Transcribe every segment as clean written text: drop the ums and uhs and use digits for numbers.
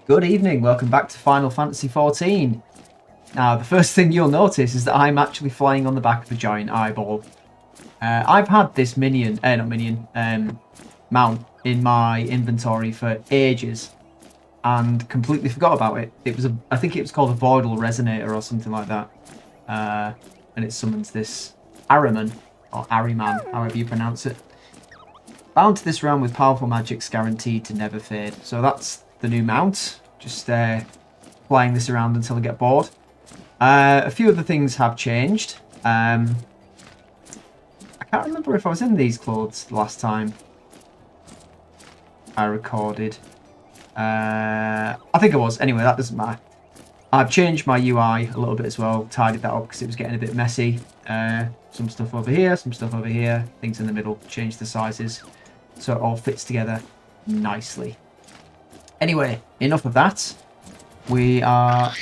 Good evening, welcome back to Final Fantasy XIV. Now, the first thing you'll notice is that I'm actually flying on the back of a giant eyeball. I've had this mount in my inventory for ages and completely forgot about it. I think it was called a Voidal Resonator or something like that. And it summons this Ahriman, or Ahriman, however you pronounce it. Bound to this realm with powerful magics guaranteed to never fade. So that's the new mount. Just flying this around until I get bored. A few other things have changed. I can't remember if I was in these clothes the last time I recorded. I think I was. Anyway, that doesn't matter. I've changed my UI a little bit as well. Tidied that up because it was getting a bit messy. Some stuff over here, some stuff over here. Things in the middle. Changed the sizes so it all fits together nicely. Anyway, enough of that. We are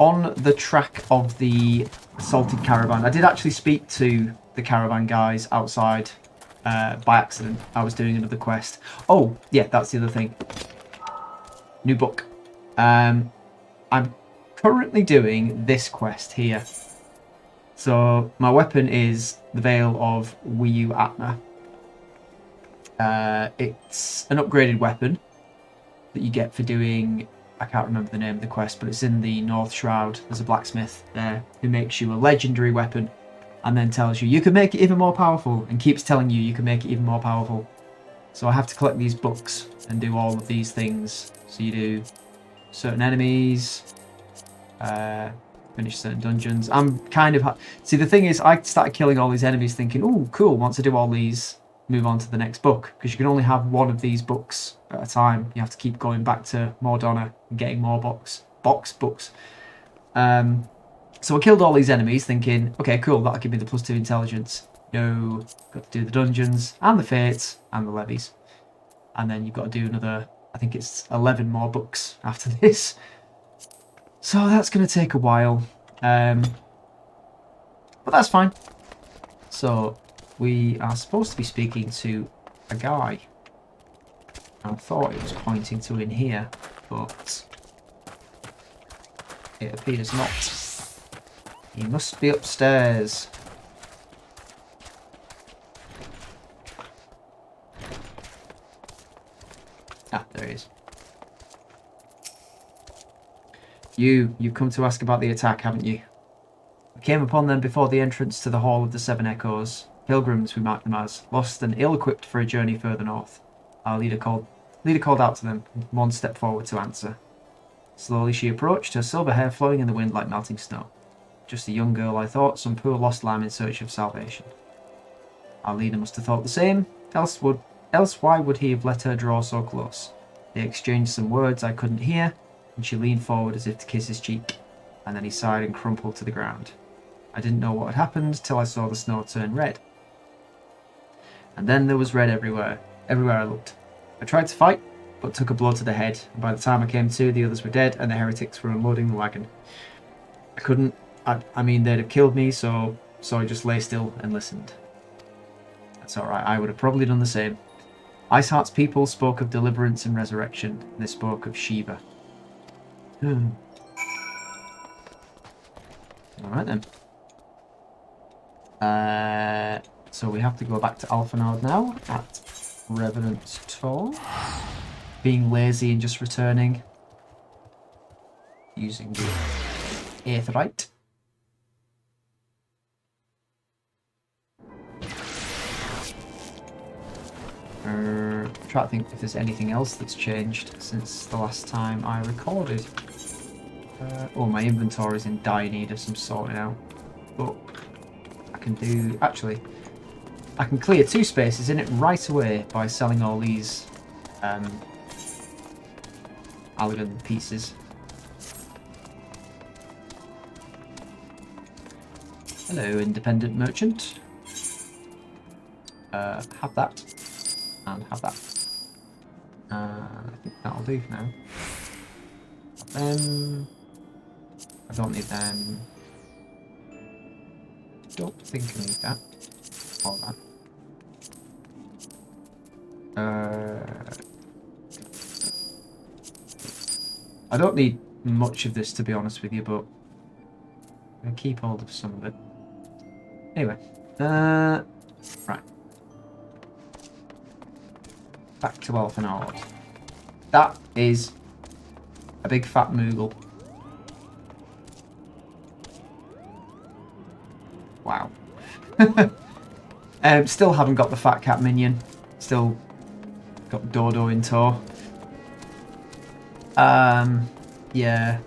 on the track of the Salted Caravan. I did actually speak to the caravan guys outside by accident. I was doing another quest. Oh, yeah, that's the other thing. New book. I'm currently doing this quest here. So my weapon is the Veil of Wiyu Atma. It's an upgraded weapon that you get for doing, I can't remember the name of the quest, but it's in the North Shroud. There's a blacksmith there who makes you a legendary weapon and then tells you can make it even more powerful and keeps telling you can make it even more powerful. So I have to collect these books and do all of these things. So you do certain enemies, finish certain dungeons. I'm kind of... See, the thing is, I started killing all these enemies thinking, oh, cool, once I do all these, move on to the next book. Because you can only have one of these books at a time. You have to keep going back to Mordonna and getting more books. So I killed all these enemies thinking, okay, cool, that'll give me the +2 intelligence. No, got to do the dungeons and the fates and the levies. And then you've got to do another, I think it's 11 more books after this. So that's going to take a while. But that's fine. So we are supposed to be speaking to a guy. I thought it was pointing to in here, but it appears not. He must be upstairs. Ah, there he is. You've come to ask about the attack, haven't you? We came upon them before the entrance to the Hall of the Seven Echoes. Pilgrims, we marked them as, lost and ill-equipped for a journey further north. Our leader called out to them, one step forward to answer. Slowly she approached, her silver hair flowing in the wind like melting snow. Just a young girl, I thought, some poor lost lamb in search of salvation. Our leader must have thought the same, else why would he have let her draw so close? They exchanged some words I couldn't hear, and she leaned forward as if to kiss his cheek, and then he sighed and crumpled to the ground. I didn't know what had happened till I saw the snow turn red. And then there was red everywhere I looked. I tried to fight, but took a blow to the head, and by the time I came to, the others were dead, and the heretics were unloading the wagon. I mean, they'd have killed me, so I just lay still and listened. That's alright, I would have probably done the same. Iceheart's people spoke of deliverance and resurrection, and they spoke of Shiva. Alright then. So we have to go back to Alphanard now, at Revenant Tor. Being lazy and just returning. Using the Aetherite. Try to think if there's anything else that's changed since the last time I recorded. Oh, my inventory is in dire need of some sorting out. But I can do... Actually, I can clear 2 spaces in it right away by selling all these Allegan pieces. Hello, independent merchant. Have that. And have that. I think that'll do for now. I don't need them. Don't think I need that. Or that. I don't need much of this, to be honest with you, but I'm going to keep hold of some of it. Anyway, right. Back to Elfinord. That is a big fat Moogle. Wow. Still haven't got the fat cat minion. Still got Dodo in tow. Yeah.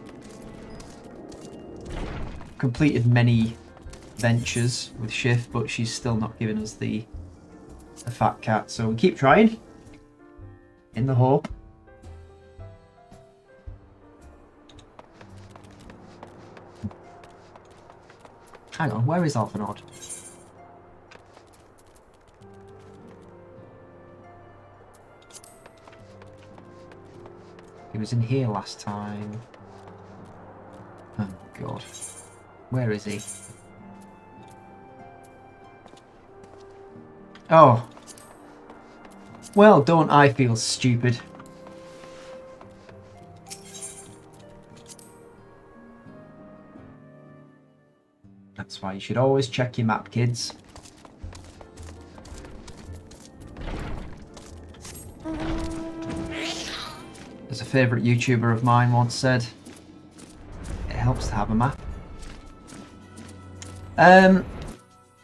Completed many ventures with Shift, but she's still not giving us the fat cat. So we keep trying. In the hope. Hang on, where is Elfinord? He was in here last time. Oh god. Where is he? Oh. Well, don't I feel stupid. That's why you should always check your map, kids. As a favourite YouTuber of mine once said, it helps to have a map.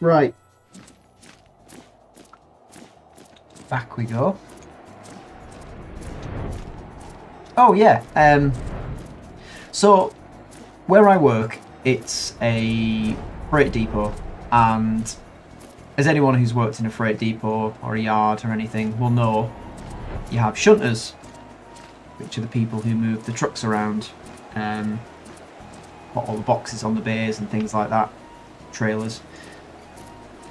Right. Back we go. Oh yeah, so where I work, it's a freight depot, and as anyone who's worked in a freight depot or a yard or anything will know, you have shunters, which are the people who move the trucks around, put all the boxes on the bays and things like that, trailers.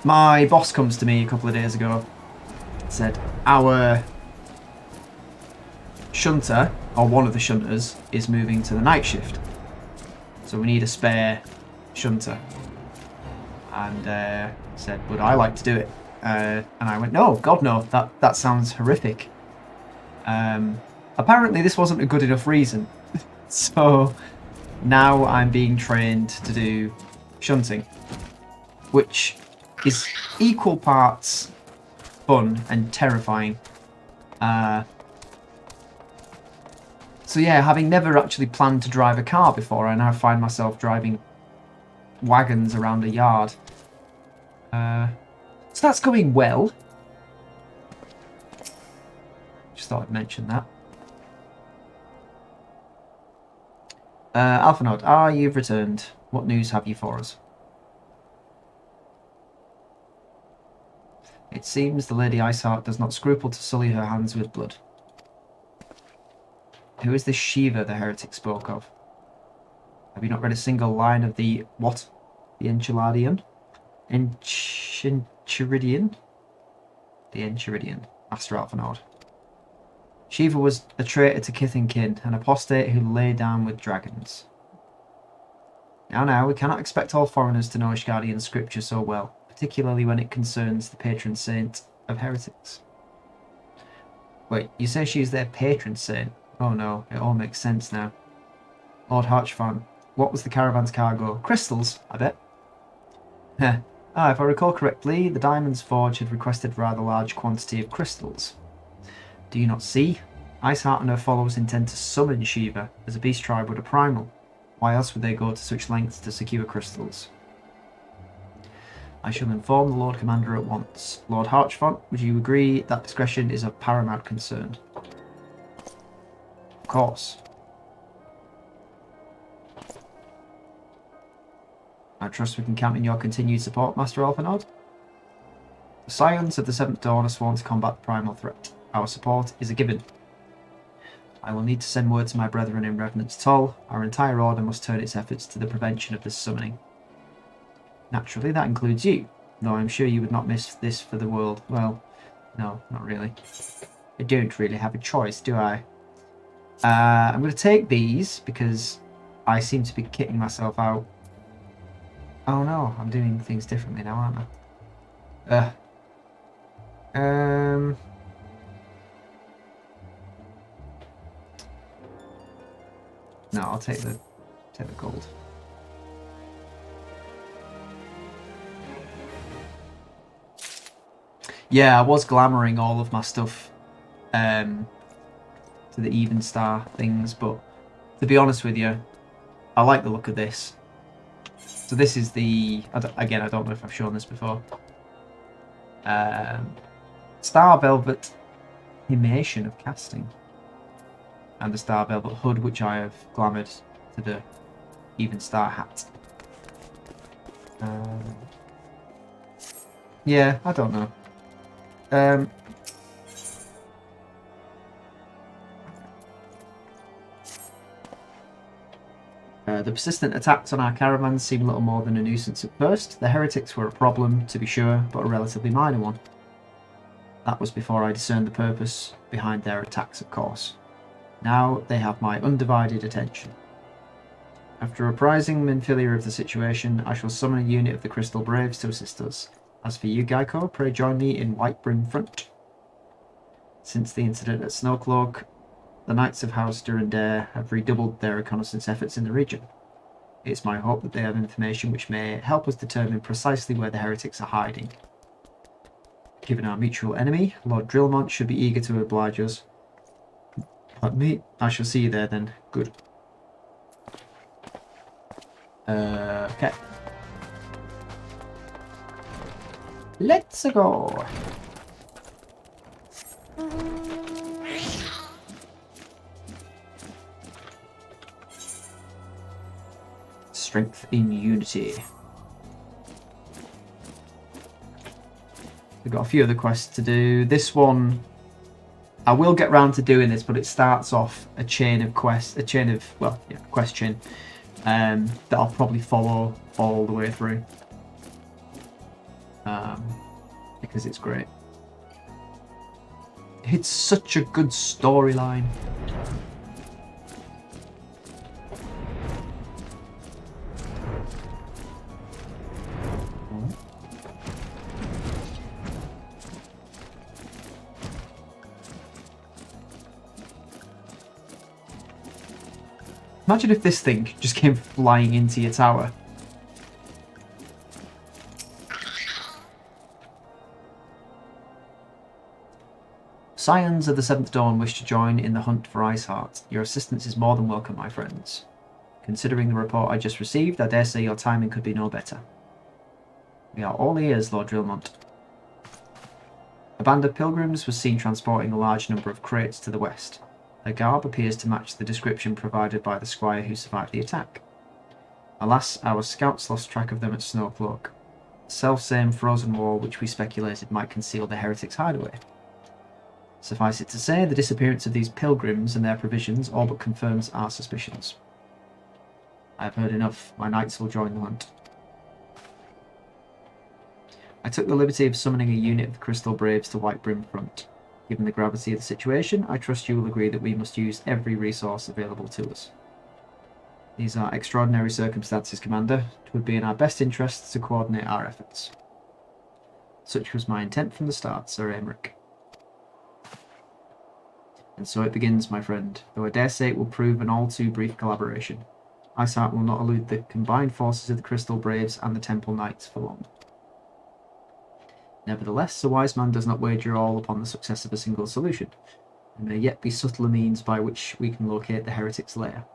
My boss comes to me a couple of days ago, said our shunter, or one of the shunters, is moving to the night shift, so we need a spare shunter. And said, would I like to do it? And I went, no, God no, that sounds horrific. Apparently this wasn't a good enough reason. So now I'm being trained to do shunting, which is equal parts fun and terrifying. So yeah, having never actually planned to drive a car before, I now find myself driving wagons around a yard. So that's going well. Just thought I'd mention that. Alphanod, you've returned. What news have you for us? It seems the Lady Iceheart does not scruple to sully her hands with blood. Who is this Shiva the heretic spoke of? Have you not read a single line of the what? The Enchiladian? Enchiridion? The Enchiridion. Master Alphanord. Shiva was a traitor to kith and kin, an apostate who lay down with dragons. Now, we cannot expect all foreigners to know Ishgardian scripture so well, particularly when it concerns the patron saint of heretics. Wait, you say she is their patron saint? Oh no, it all makes sense now. Lord Harchfan, what was the caravan's cargo? Crystals, I bet. Heh. If I recall correctly, the Diamond's Forge had requested a rather large quantity of crystals. Do you not see? Iceheart and her followers intend to summon Shiva, as a beast tribe would a primal. Why else would they go to such lengths to secure crystals? I shall inform the Lord Commander at once. Lord Harchfont, would you agree that discretion is of paramount concern? Of course. I trust we can count on your continued support, Master Alphanod. The Scions of the Seventh Dawn are sworn to combat the primal threat. Our support is a given. I will need to send word to my brethren in Revenant's Toll. Our entire order must turn its efforts to the prevention of this summoning. Naturally, that includes you, though I'm sure you would not miss this for the world. Well, no, not really. I don't really have a choice, do I? I'm going to take these, because I seem to be kitting myself out. Oh no, I'm doing things differently now, aren't I? No, I'll take the gold. Yeah, I was glamouring all of my stuff to the even star things, but to be honest with you, I like the look of this. So this is the, again, I don't know if I've shown this before. Star Velvet Himation of casting. And the Star Velvet hood, which I have glamoured to the even star hat. Yeah, I don't know. The persistent attacks on our caravans seem little more than a nuisance at first. The heretics were a problem, to be sure, but a relatively minor one. That was before I discerned the purpose behind their attacks, of course. Now they have my undivided attention. After apprising Minfilia of the situation, I shall summon a unit of the Crystal Braves to assist us. As for you, Geico, pray join me in Whitebrim Front. Since the incident at Snowcloak, the Knights of House Durandare have redoubled their reconnaissance efforts in the region. It's my hope that they have information which may help us determine precisely where the heretics are hiding. Given our mutual enemy, Lord Drillmont should be eager to oblige us. Like me, I shall see you there then. Good. Okay. Let's go. Strength in unity. We've got a few other quests to do. This one, I will get round to doing this, but it starts off a chain of quests, quest chain, that I'll probably follow all the way through. Because it's great. It's such a good storyline. Imagine if this thing just came flying into your tower. Scions of the Seventh Dawn wish to join in the hunt for Iceheart. Your assistance is more than welcome, my friends. Considering the report I just received, I dare say your timing could be no better. We are all ears, Lord Drillmont. A band of pilgrims was seen transporting a large number of crates to the west. Their garb appears to match the description provided by the squire who survived the attack. Alas, our scouts lost track of them at Snowcloak. The self-same frozen wall which we speculated might conceal the heretics' hideaway. Suffice it to say, the disappearance of these pilgrims and their provisions all but confirms our suspicions. I have heard enough. My knights will join the hunt. I took the liberty of summoning a unit of the Crystal Braves to Whitebrim Front. Given the gravity of the situation, I trust you will agree that we must use every resource available to us. These are extraordinary circumstances, Commander. It would be in our best interests to coordinate our efforts. Such was my intent from the start, Sir Aymeric. And so it begins, my friend, though I dare say it will prove an all too brief collaboration. Iceheart will not elude the combined forces of the Crystal Braves and the Temple Knights for long. Nevertheless, a wise man does not wager all upon the success of a single solution. There may yet be subtler means by which we can locate the heretics' lair.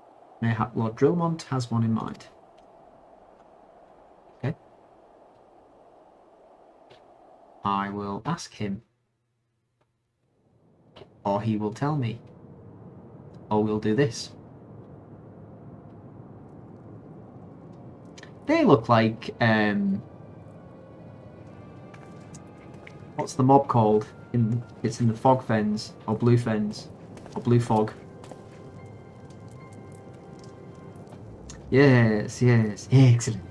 Mayhap Lord Drillmont has one in mind. Okay. I will ask him. Or he will tell me. Or we'll do this. They look like, what's the mob called? It's in the fog fens, or blue fens, or blue fog. Yes, yes, excellent.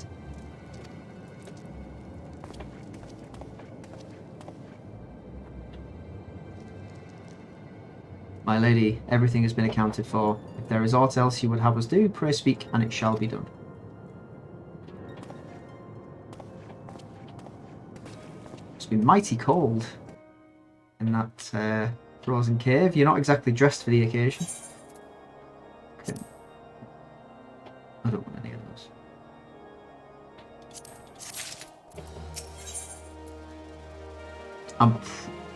My lady, everything has been accounted for. If there is aught else you would have us do, pray speak, and it shall be done. It's been mighty cold in that frozen cave. You're not exactly dressed for the occasion. Okay. I don't want any of those.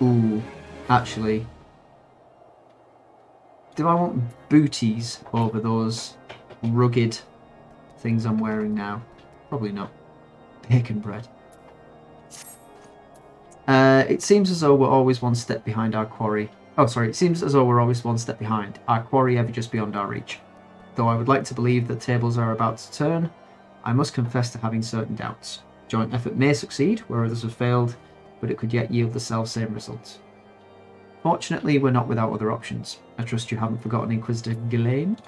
Ooh, actually, do I want booties over those rugged things I'm wearing now? Probably not. Bacon bread. It seems as though we're always one step behind our quarry. Oh, sorry. It seems as though we're always one step behind. Our quarry ever just beyond our reach. Though I would like to believe that tables are about to turn, I must confess to having certain doubts. Joint effort may succeed where others have failed, but it could yet yield the self-same results. Fortunately, we're not without other options. I trust you haven't forgotten Inquisitor Garlean?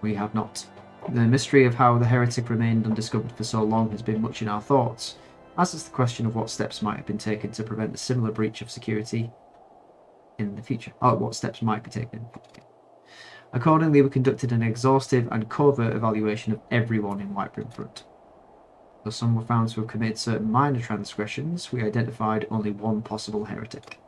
We have not. The mystery of how the heretic remained undiscovered for so long has been much in our thoughts, as is the question of what steps might have been taken to prevent a similar breach of security in the future. Oh, what steps might be taken in the future. Accordingly, we conducted an exhaustive and covert evaluation of everyone in Whiteburn Front. Though some were found to have committed certain minor transgressions, we identified only one possible heretic.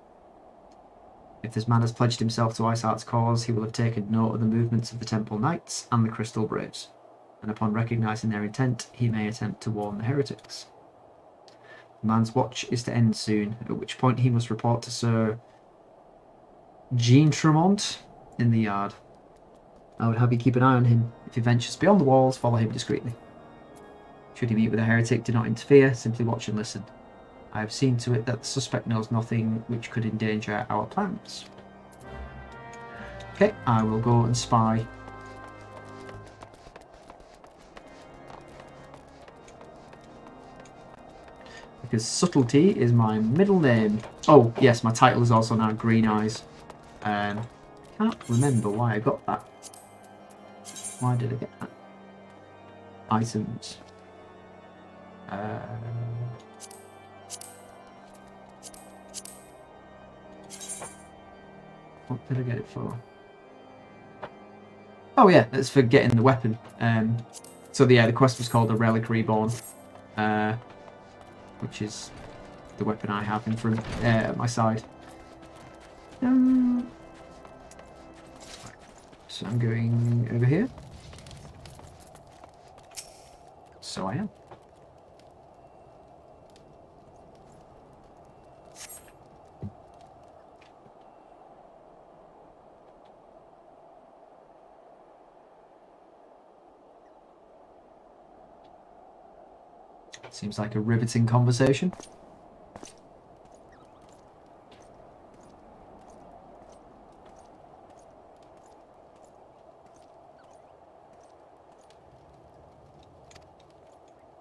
If this man has pledged himself to Iceheart's cause, he will have taken note of the movements of the Temple Knights and the Crystal Braves, and upon recognising their intent, he may attempt to warn the heretics. The man's watch is to end soon, at which point he must report to Sir Jean Tremont in the yard. I would have you keep an eye on him. If he ventures beyond the walls, follow him discreetly. Should he meet with a heretic, do not interfere, simply watch and listen. I have seen to it that the suspect knows nothing which could endanger our plans. Okay, I will go and spy. Because subtlety is my middle name. Oh, yes, my title is also now Green Eyes. Can't remember why I got that. Why did I get that? Items. What did I get it for? Oh yeah, it's for getting the weapon. So the quest was called the Relic Reborn, which is the weapon I have in front at my side. So I'm going over here. So I am. Seems like a riveting conversation.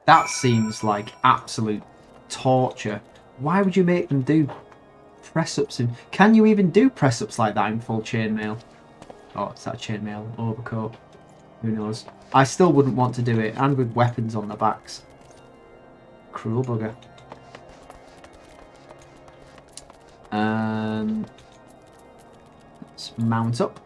That seems like absolute torture. Why would you make them do press-ups? Can you even do press-ups like that in full chainmail? Oh, it's that chainmail overcoat. Who knows? I still wouldn't want to do it, and with weapons on their backs. Cruel bugger. Let's mount up.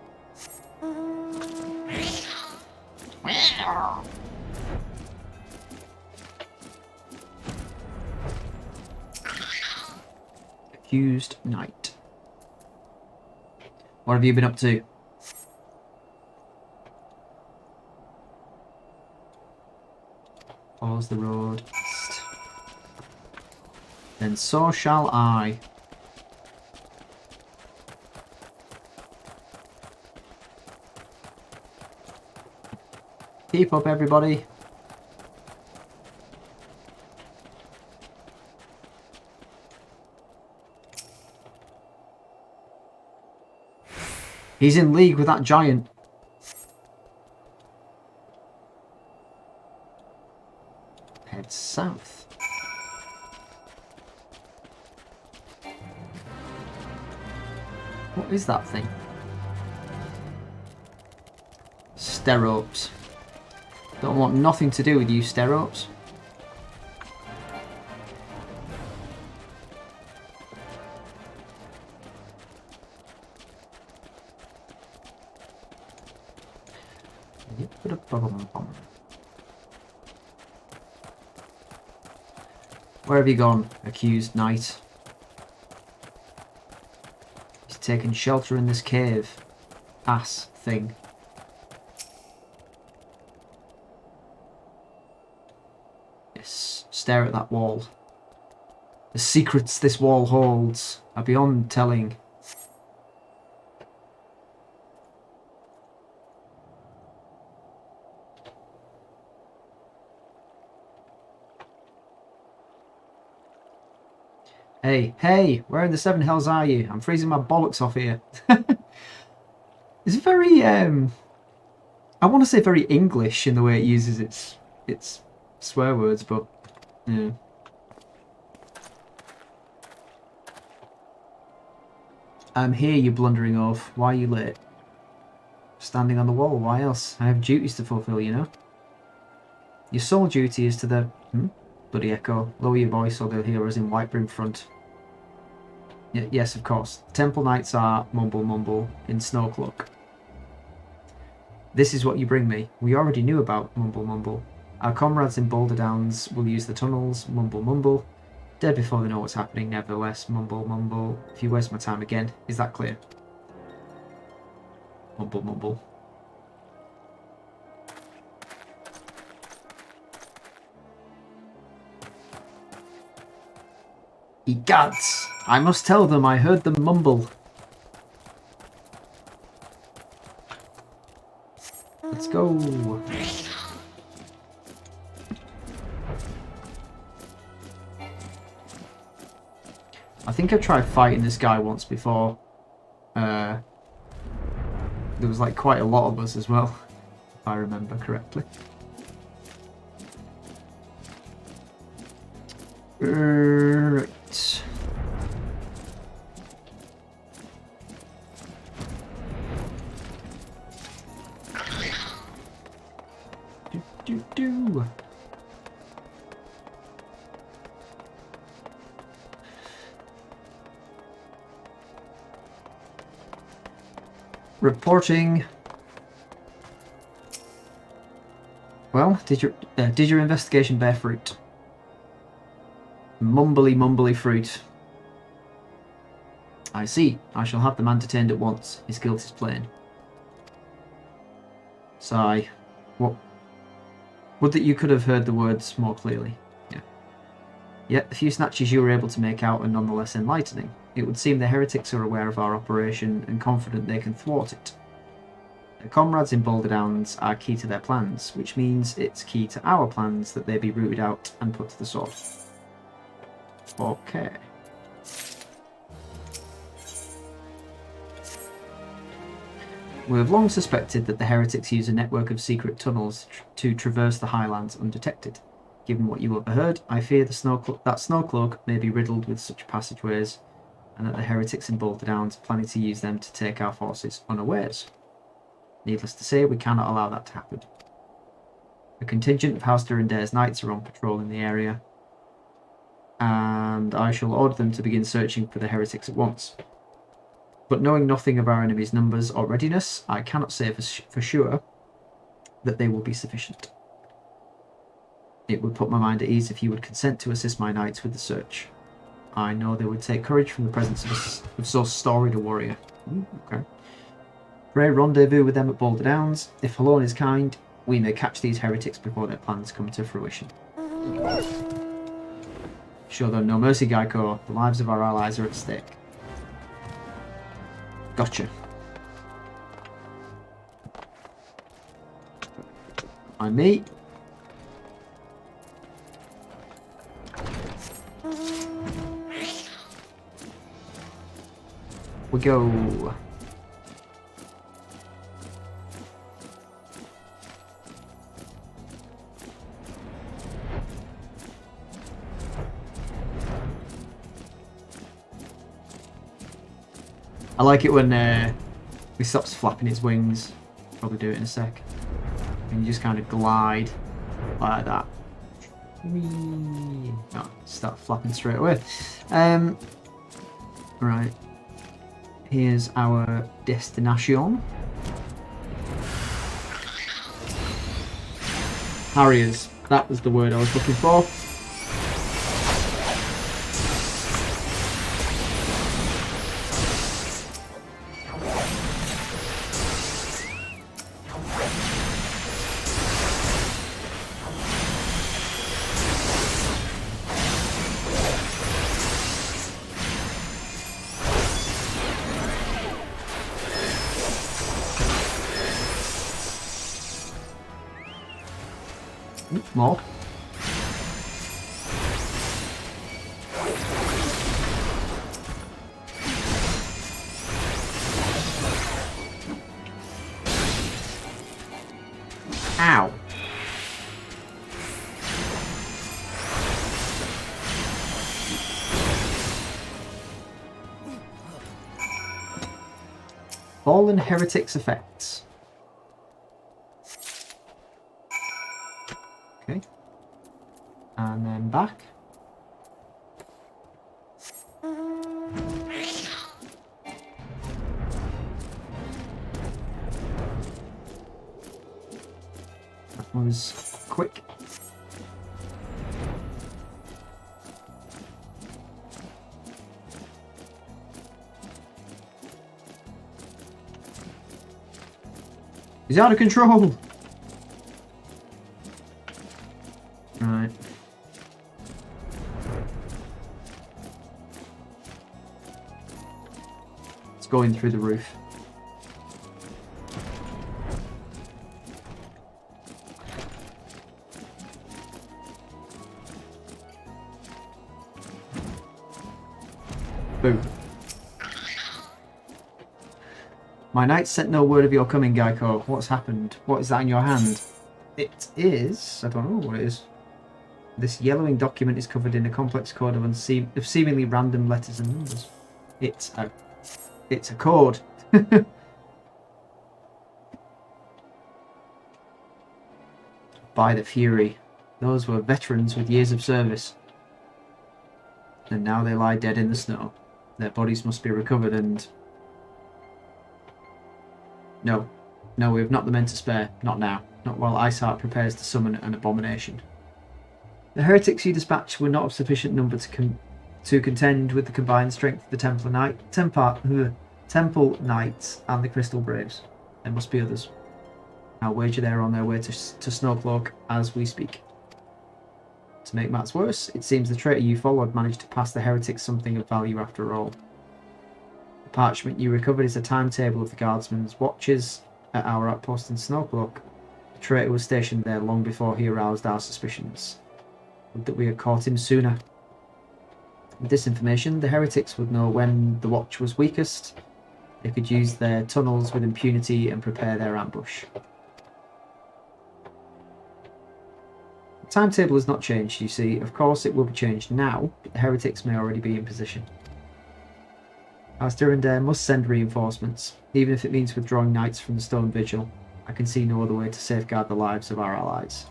Accused Knight. What have you been up to? Follows the road east. Then so shall I. Keep up, everybody. He's in league with that giant. Head south. What is that thing? Steropes. Don't want nothing to do with you, Steropes. Where have you gone, accused knight? He's taken shelter in this cave. Ass thing. stare at that wall. The secrets this wall holds are beyond telling. Hey, where in the seven hells are you? I'm freezing my bollocks off here. It's very, I want to say very English in the way it uses its swear words, but, yeah. I'm here, you blundering oaf. Why are you late? Standing on the wall, why else? I have duties to fulfill, you know? Your sole duty is to the... Bloody echo. Lower your voice or they'll hear us in Whitebrim front. Yes, of course. Temple Knights are mumble in Snowcloak. This is what you bring me. We already knew about mumble. Our comrades in Boulder Downs will use the tunnels, mumble. Dead before they know what's happening, nevertheless, mumble. If you waste my time again, is that clear? Mumble. Egads! I must tell them I heard them mumble. Let's go. I think I tried fighting this guy once before. There was like quite a lot of us as well, if I remember correctly. Right. Do. Reporting. Well, did your investigation bear fruit? Mumbly fruit. I see. I shall have the man detained at once. His guilt is plain. Sigh. What? Would that you could have heard the words more clearly. Yeah. Yet the few snatches you were able to make out are nonetheless enlightening. It would seem the heretics are aware of our operation and confident they can thwart it. Their comrades in Boulder Downs are key to their plans, which means it's key to our plans that they be rooted out and put to the sword. Okay. We have long suspected that the heretics use a network of secret tunnels to traverse the highlands undetected. Given what you overheard, I fear that Snowcloak may be riddled with such passageways, and that the heretics in Boulder Downs are planning to use them to take our forces unawares. Needless to say, we cannot allow that to happen. A contingent of House Durandaire's knights are on patrol in the area, and I shall order them to begin searching for the heretics at once. But knowing nothing of our enemy's numbers or readiness, I cannot say for sure that they will be sufficient. It would put my mind at ease if you would consent to assist my knights with the search. I know they would take courage from the presence of so storied a warrior. Okay. Pray rendezvous with them at Boulder Downs. If Halone is kind, we may catch these heretics before their plans come to fruition. Show them no mercy, Geico. The lives of our allies are at stake. Gotcha. I'm me. We go. I like it when he stops flapping his wings. Probably do it in a sec. And you just kind of glide like that. Whee. Oh, start flapping straight away. Right. Here's our destination. Harriers. That was the word I was looking for. More. Ow. Fallen heretics effects. Okay. And then back. That was quick. He's out of control! Right. It's going through the roof. Boom. My knight sent no word of your coming, Geico. What's happened? What is that in your hand? It is... I don't know what it is. This yellowing document is covered in a complex code of seemingly random letters and numbers. It's a code. By the Fury. Those were veterans with years of service. And now they lie dead in the snow. Their bodies must be recovered and... No. No, we have not the men to spare. Not now. Not while Iceheart prepares to summon an abomination. The heretics you dispatched were not of sufficient number to contend with the combined strength of the Temple Knights and the Crystal Braves. There must be others. I'll wager they're on their way to Snowcloak as we speak. To make matters worse, it seems the traitor you followed managed to pass the heretics something of value after all. The parchment you recovered is a timetable of the guardsmen's watches at our outpost in Snowcloak. The traitor was stationed there long before he aroused our suspicions. Would that we had caught him sooner. With this information, the heretics would know when the watch was weakest. They could use their tunnels with impunity and prepare their ambush. The timetable has not changed, you see. Of course it will be changed now, but the heretics may already be in position. Our Durandare must send reinforcements, even if it means withdrawing knights from the Stone Vigil. I can see no other way to safeguard the lives of our allies.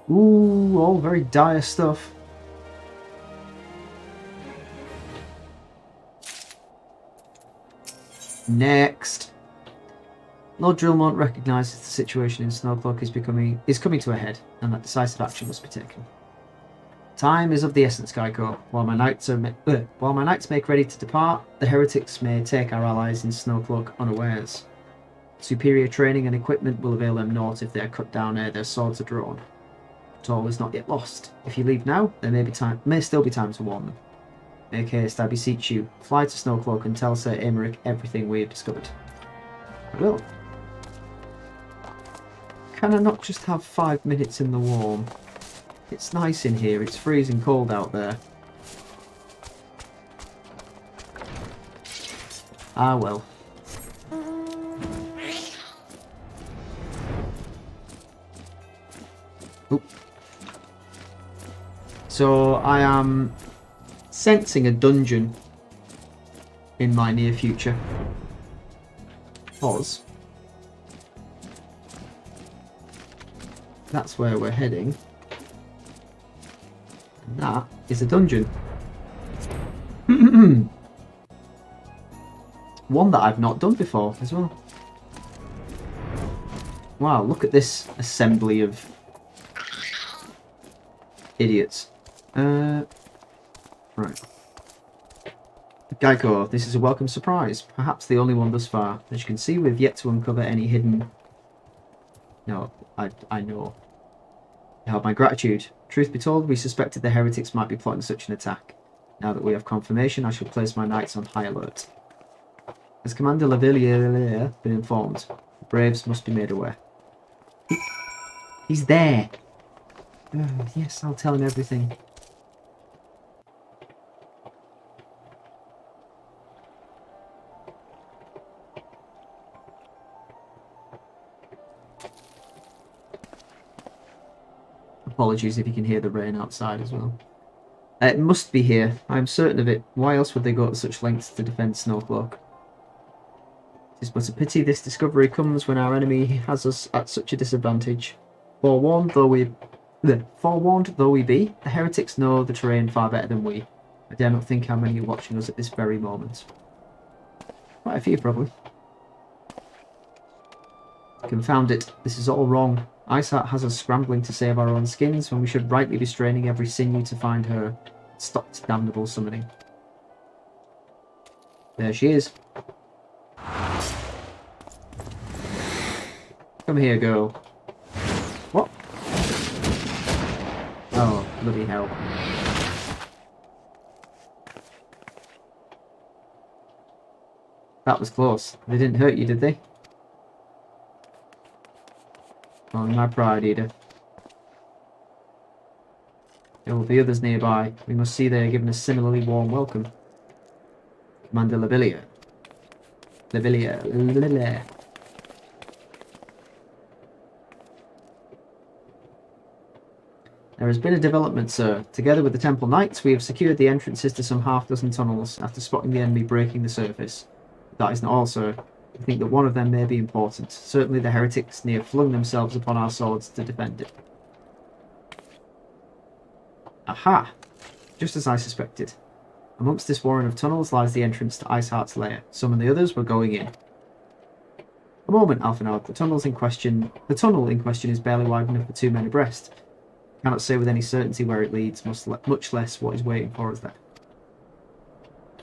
Ooh, all very dire stuff. Next. Lord Drillmont recognises the situation in Snowcloak is coming to a head, and that decisive action must be taken. Time is of the essence, Geico. While my knights make ready to depart, the heretics may take our allies in Snowcloak unawares. Superior training and equipment will avail them naught if they are cut down ere their swords are drawn. But all is not yet lost. If you leave now, there may still be time to warn them. Make haste, I beseech you. Fly to Snowcloak and tell Sir Aymeric everything we have discovered. I will. Can I not just have 5 minutes in the warm? It's nice in here, it's freezing cold out there. Ah well. Oop. So I am sensing a dungeon in my near future. Pause. That's where we're heading. And that is a dungeon. One that I've not done before as well. Wow, look at this assembly of idiots. Right. Geico, this is a welcome surprise. Perhaps the only one thus far. As you can see, we've yet to uncover any hidden... No, I know. You have my gratitude. Truth be told, we suspected the heretics might be plotting such an attack. Now that we have confirmation, I shall place my knights on high alert. Has Commander Lair been informed? The Braves must be made aware. He's there. Oh, yes, I'll tell him everything. Apologies if you can hear the rain outside as well. It must be here. I'm certain of it. Why else would they go to such lengths to defend Snowcloak? It is but a pity this discovery comes when our enemy has us at such a disadvantage. Forewarned though we be, the heretics know the terrain far better than we. I dare not think how many are watching us at this very moment. Quite a few, probably. Confound it, this is all wrong. Iceheart has us scrambling to save our own skins when we should rightly be straining every sinew to find her. Stop this damnable summoning. There she is. Come here, girl. What? Oh, bloody hell. That was close. They didn't hurt you, did they? On my pride, Ada. There will be others nearby. We must see they are given a similarly warm welcome. Commander Labyrinth. Labyrinth. There has been a development, sir. Together with the Temple Knights, we have secured the entrances to some half-dozen tunnels after spotting the enemy breaking the surface. But that is not all, sir. I think that one of them may be important. Certainly the heretics near flung themselves upon our swords to defend it. Aha! Just as I suspected. Amongst this warren of tunnels lies the entrance to Iceheart's lair. Some and the others were going in. A moment, Alphanard. The tunnel in question is barely wide enough for 2 men abreast. Cannot say with any certainty where it leads, much less what is waiting for us there.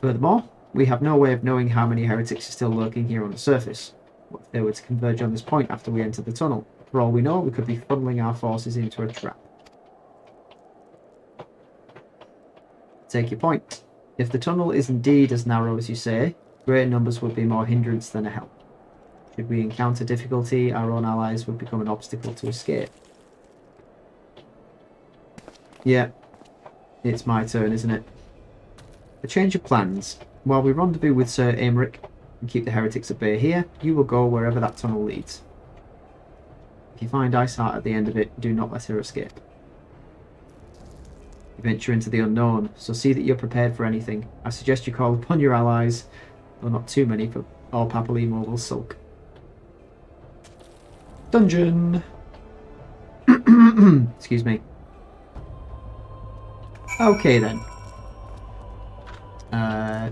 Furthermore, we have no way of knowing how many heretics are still lurking here on the surface. What if they were to converge on this point after we enter the tunnel? For all we know, we could be funneling our forces into a trap. Take your point. If the tunnel is indeed as narrow as you say, greater numbers would be more hindrance than a help. Should we encounter difficulty, our own allies would become an obstacle to escape. Yeah, it's my turn, isn't it? A change of plans. While we rendezvous with Sir Aymeric and keep the heretics at bay here, you will go wherever that tunnel leads. If you find Iceheart at the end of it, do not let her escape. You venture into the unknown, so see that you're prepared for anything. I suggest you call upon your allies, though not too many, or Papalimo will sulk. Dungeon! Excuse me. Okay then.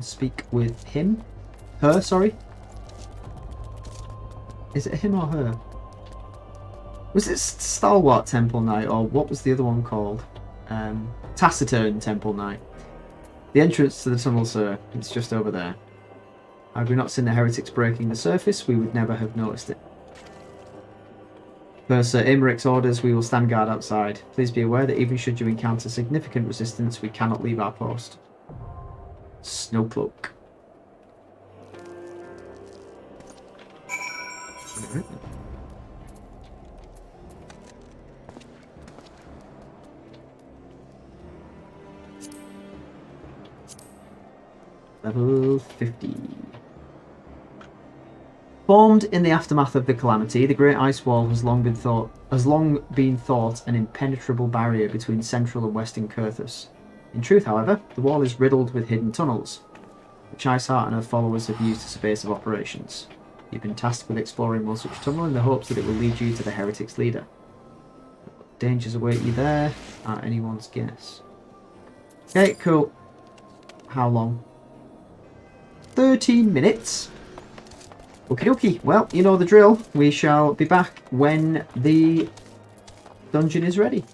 Speak with him? Her, sorry? Is it him or her? Was it Stalwart Temple Knight, or what was the other one called? Taciturn Temple Knight. The entrance to the tunnel, sir. It's just over there. Had we not seen the heretics breaking the surface, we would never have noticed it. Per Sir Aymeric's orders, we will stand guard outside. Please be aware that even should you encounter significant resistance, we cannot leave our post. Snowcloak. Level 50. Formed in the aftermath of the calamity, the Great Ice Wall has long been thought an impenetrable barrier between central and western Kurthus. In truth, however, the wall is riddled with hidden tunnels, which Iceheart and her followers have used as a base of operations. You've been tasked with exploring one such tunnel in the hopes that it will lead you to the heretics' leader. What dangers await you there are anyone's guess. Okay, cool. How long? 13 minutes. Okie dokie. Well, you know the drill. We shall be back when the dungeon is ready.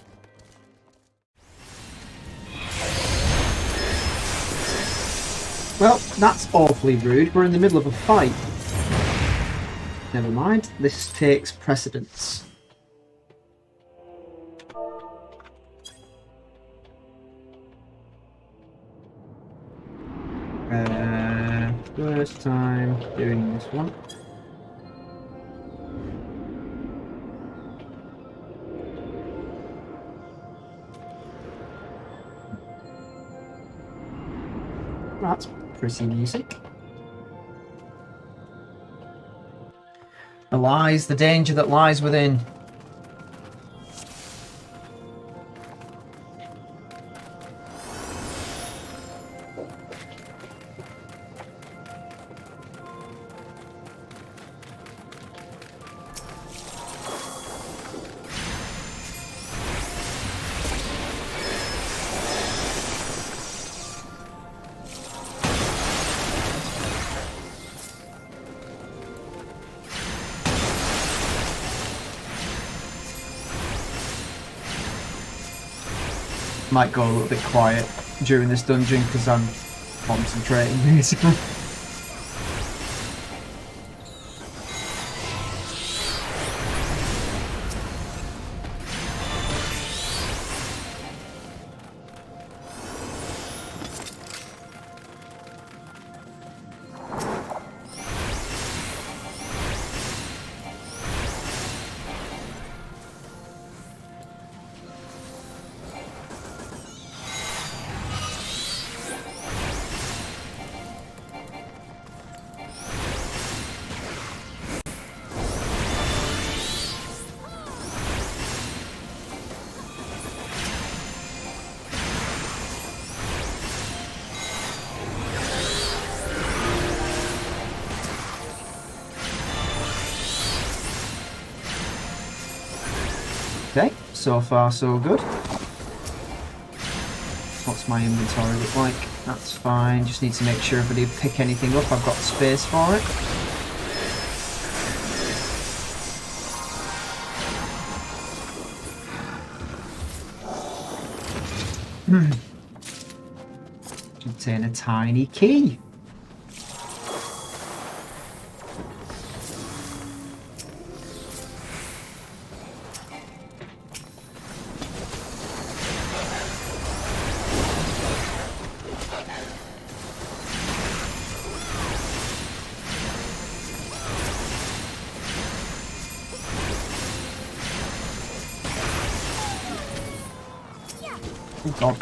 Well, that's awfully rude. We're in the middle of a fight. Never mind. This takes precedence. First time doing this one. That's pretty music. The lies, the danger that lies within. Might go a little bit quiet during this dungeon because I'm concentrating basically. Okay, so far so good. What's my inventory look like? That's fine, just need to make sure if I do pick anything up I've got space for it. Obtain a tiny key. Oh god.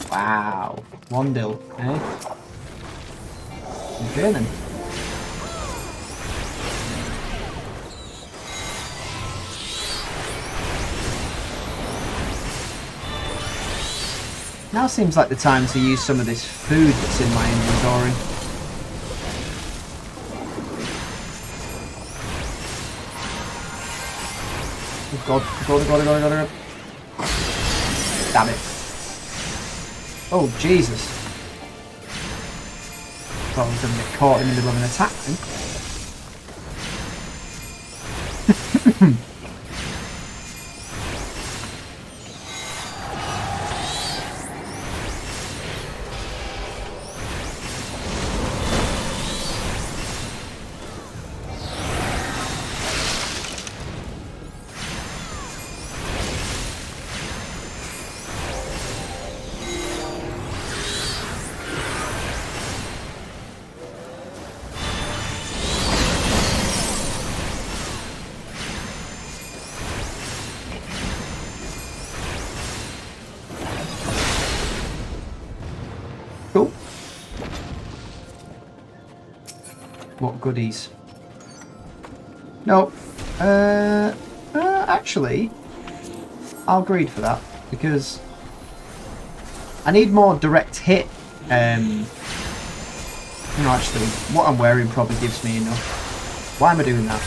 Wow. 1-0, eh? Okay then. Now seems like the time to use some of this food that's in my inventory. Oh god, god. Damn it. Oh, Jesus. Thought I was going to get caught in the middle of an attack then. Cool. What goodies? No. Actually, I'll greed for that because I need more direct hit. No, actually, what I'm wearing probably gives me enough. Why am I doing that?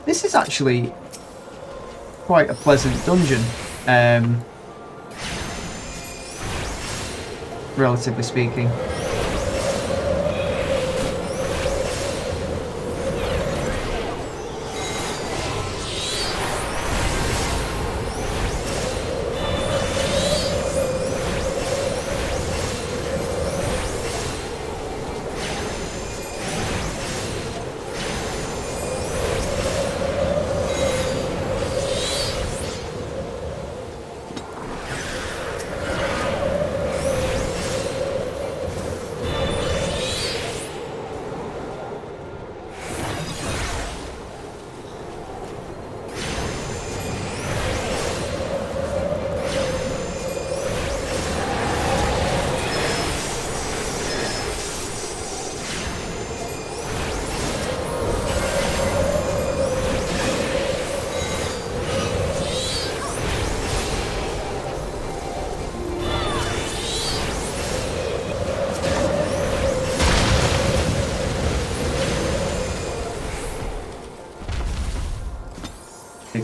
This is actually quite a pleasant dungeon, relatively speaking.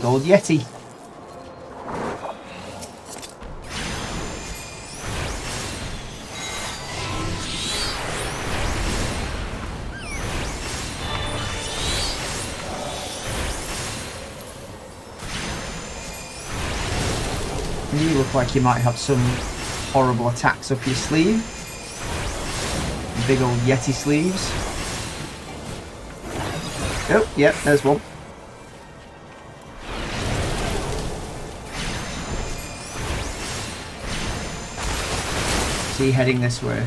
big old Yeti. You look like you might have some horrible attacks up your sleeve. Big old Yeti sleeves. Oh, yep, there's one. See, heading this way.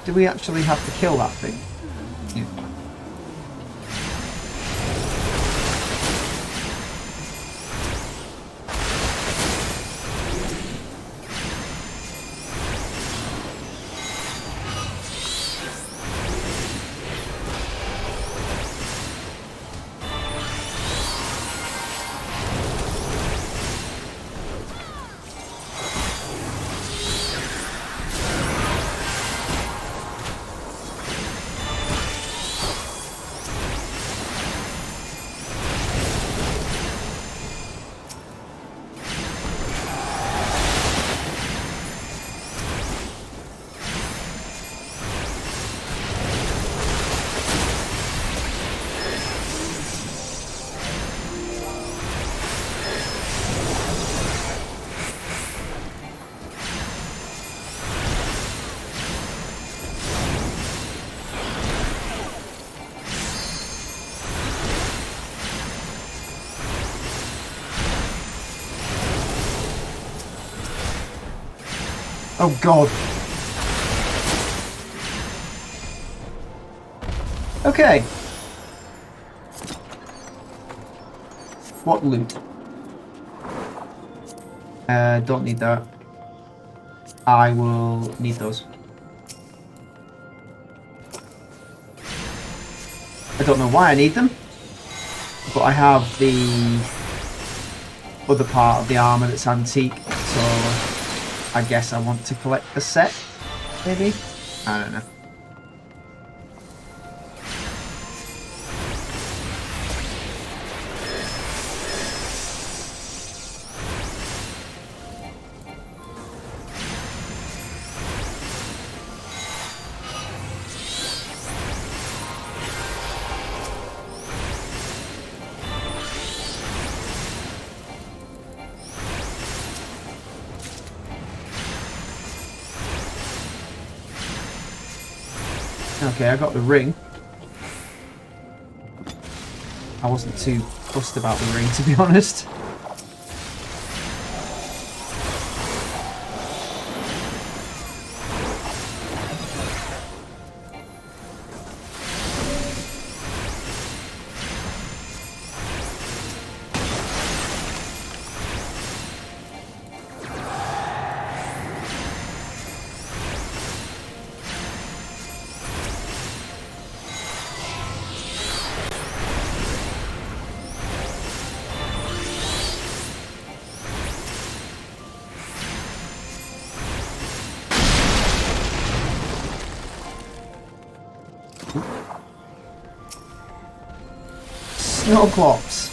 Do we actually have to kill that thing? Yeah. Oh god. Okay. What loot? Don't need that. I will need those. I don't know why I need them, but I have the other part of the armour that's antique, so I guess I want to collect the set, maybe? I don't know. Okay, I got the ring. I wasn't too fussed about the ring, to be honest. Snowclops.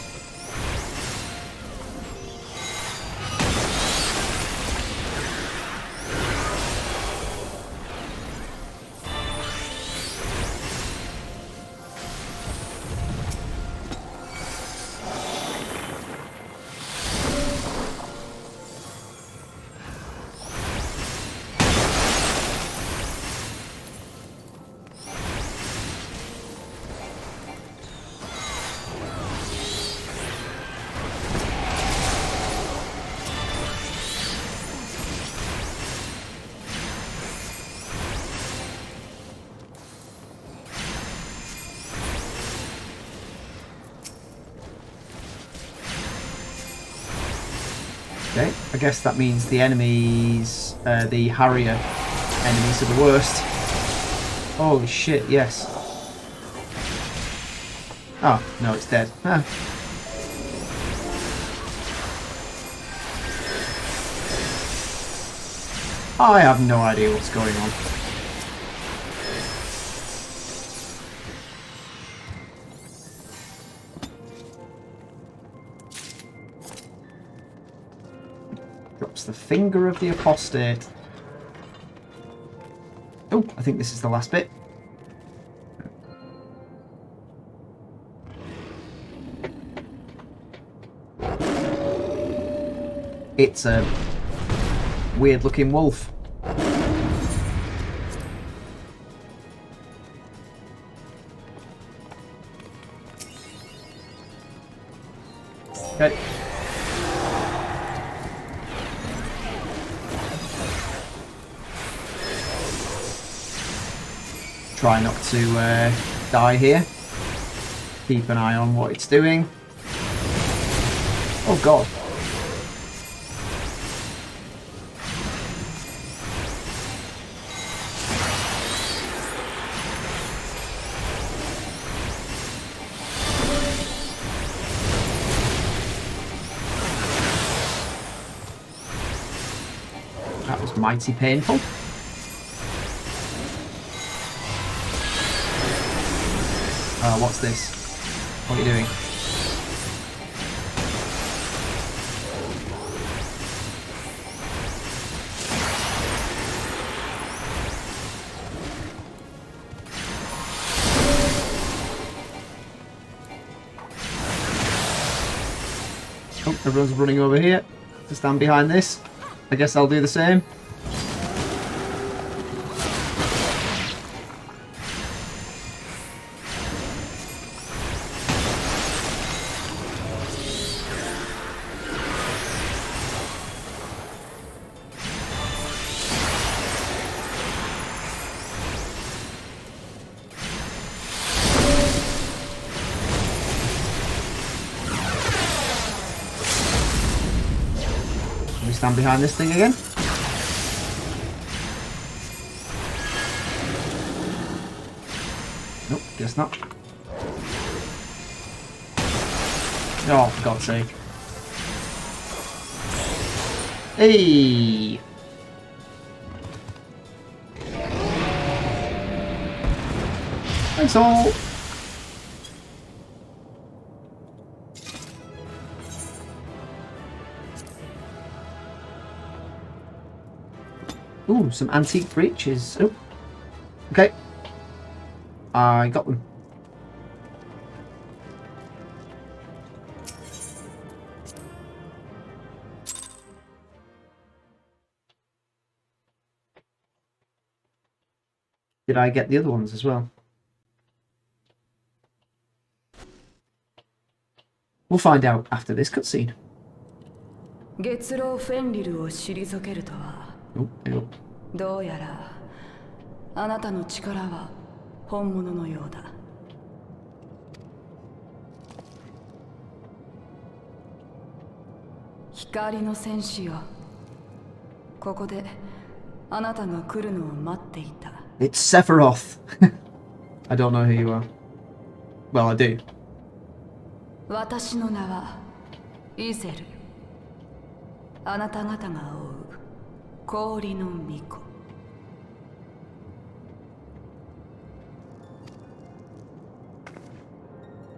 Okay, I guess that means the enemies, the Harrier enemies are the worst. Holy shit, yes. Oh, no, it's dead. Huh. I have no idea what's going on. Drops the finger of the apostate. Oh, I think this is the last bit. It's a weird looking wolf. Okay. Try not to die here. Keep an eye on what it's doing. Oh god. That was mighty painful. What's this? What are you doing? Oh, everyone's running over here to stand behind this. I guess I'll do the same. Stand behind this thing again. Nope, guess not. Oh, for God's sake. Hey! Thanks all! Ooh, some antique breeches. Oh, okay. I got them. Did I get the other ones as well? We'll find out after this cutscene. Oh, hello. どうやらあなたの力は本物のようだ。光の戦士よ。ここであなたが来るのを待っていた。It's Sephiroth. I don't know who you are. Well, I do. 私の名はイゼル。あなた方が追う氷の巫女。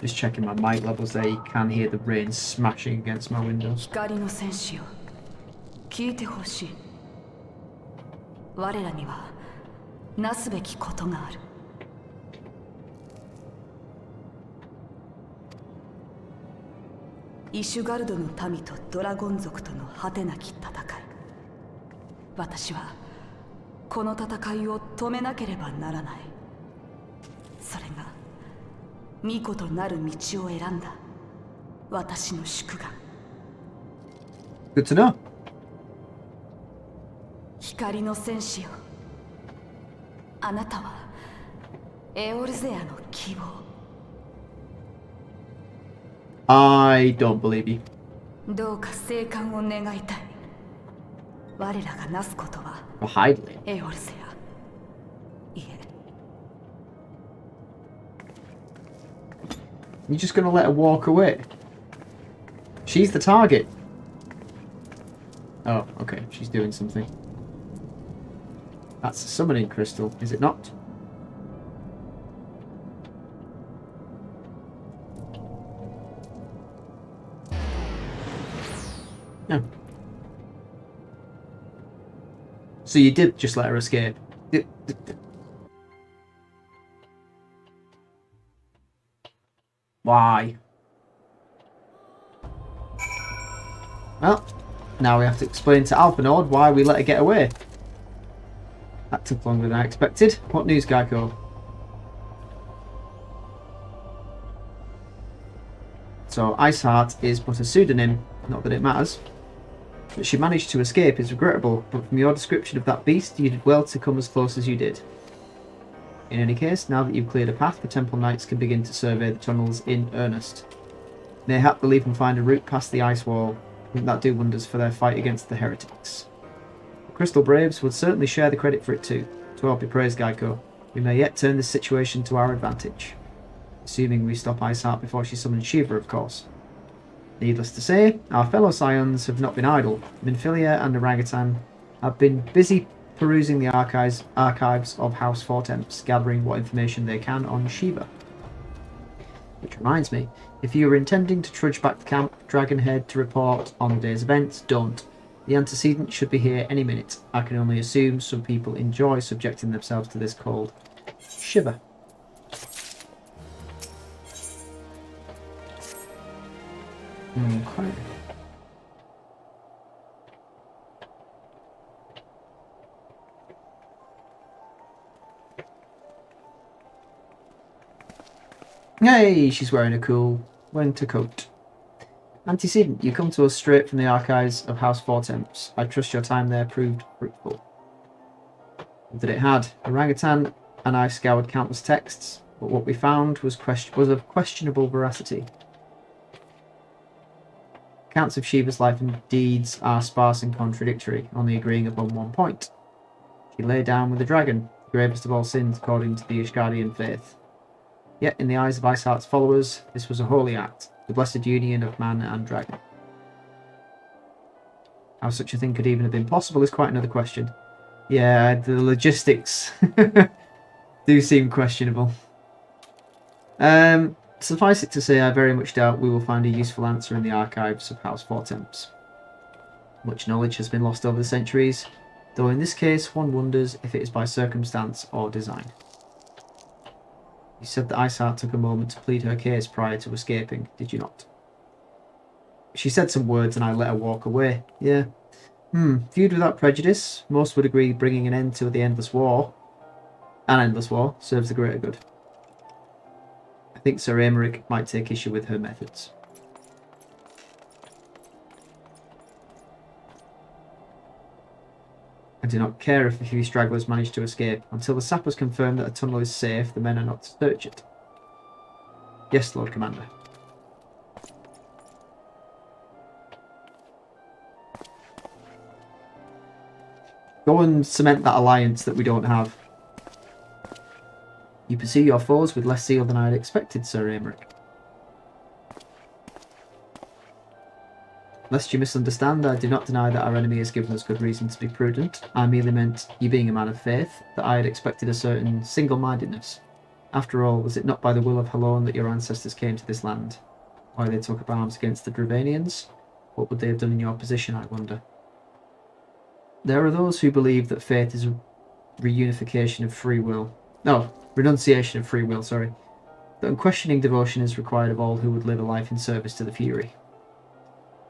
Just checking my mic levels there. You can hear the rain smashing against my window. 光の戦士よ、聞いてほしい。我らにはなすべきことがある。イシュガルドの民とドラゴン族との果てなき戦い。私はこの戦いを止めなければならない。それが巫女となる道を選んだ私の宿願。Good to know. 光の戦士よ、あなたはエオルゼアの希望。I don't believe you. どうか生還を願いたい。我らがなすことは Hide it. エオルゼア、いえ You're just going to let her walk away? She's the target. Oh, okay. She's doing something. That's a summoning crystal, is it not? No. So you did just let her escape. Why? Well, now we have to explain to Alphinaud why we let her get away. That took longer than I expected. What news, Geico? So, Iceheart is but a pseudonym, not that it matters. That she managed to escape is regrettable, but from your description of that beast, you did well to come as close as you did. In any case, now that you've cleared a path, the Temple Knights can begin to survey the tunnels in earnest. Mayhap they'll even find a route past the ice wall. Wouldn't that do wonders for their fight against the heretics? The Crystal Braves would certainly share the credit for it too. To all be praised, Geico. We may yet turn this situation to our advantage. Assuming we stop Iceheart before she summons Shiva, of course. Needless to say, our fellow Scions have not been idle. Minfilia and Orangutan have been busy perusing the archives of House Fortemps, gathering what information they can on Shiva. Which reminds me, if you are intending to trudge back to camp, Dragonhead to report on the day's events, don't. The antecedent should be here any minute. I can only assume some people enjoy subjecting themselves to this cold shiver. Okay. Hey, she's wearing a cool winter coat. Antecedent, you come to us straight from the archives of House Fortemps. I trust your time there proved fruitful. That it had. Orangutan and I scoured countless texts, but what we found was of questionable veracity. Accounts of Shiva's life and deeds are sparse and contradictory, only agreeing upon one point. She lay down with the dragon, the gravest of all sins according to the Ishgardian faith. Yet, in the eyes of Iceheart's followers, this was a holy act, the blessed union of man and dragon. How such a thing could even have been possible is quite another question. Yeah, the logistics do seem questionable. Suffice it to say, I very much doubt we will find a useful answer in the archives of House Fortemps. Much knowledge has been lost over the centuries, though in this case one wonders if it is by circumstance or design. You said that Iceheart took a moment to plead her case prior to escaping, did you not? She said some words and I let her walk away. Yeah. Viewed without prejudice, most would agree bringing an end to the endless war, serves the greater good. I think Sir Aymeric might take issue with her methods. I do not care if a few stragglers manage to escape. Until the sappers confirm that a tunnel is safe, the men are not to search it. Yes, Lord Commander. Go and cement that alliance that we don't have. You pursue your foes with less zeal than I had expected, Sir Aymeric. Lest you misunderstand, I do not deny that our enemy has given us good reason to be prudent. I merely meant, you being a man of faith, that I had expected a certain single-mindedness. After all, was it not by the will of Halorn that your ancestors came to this land? Why they took up arms against the Dravanians? What would they have done in your position, I wonder? There are those who believe that faith is a reunification of free will. No, renunciation of free will, sorry. That unquestioning devotion is required of all who would live a life in service to the Fury.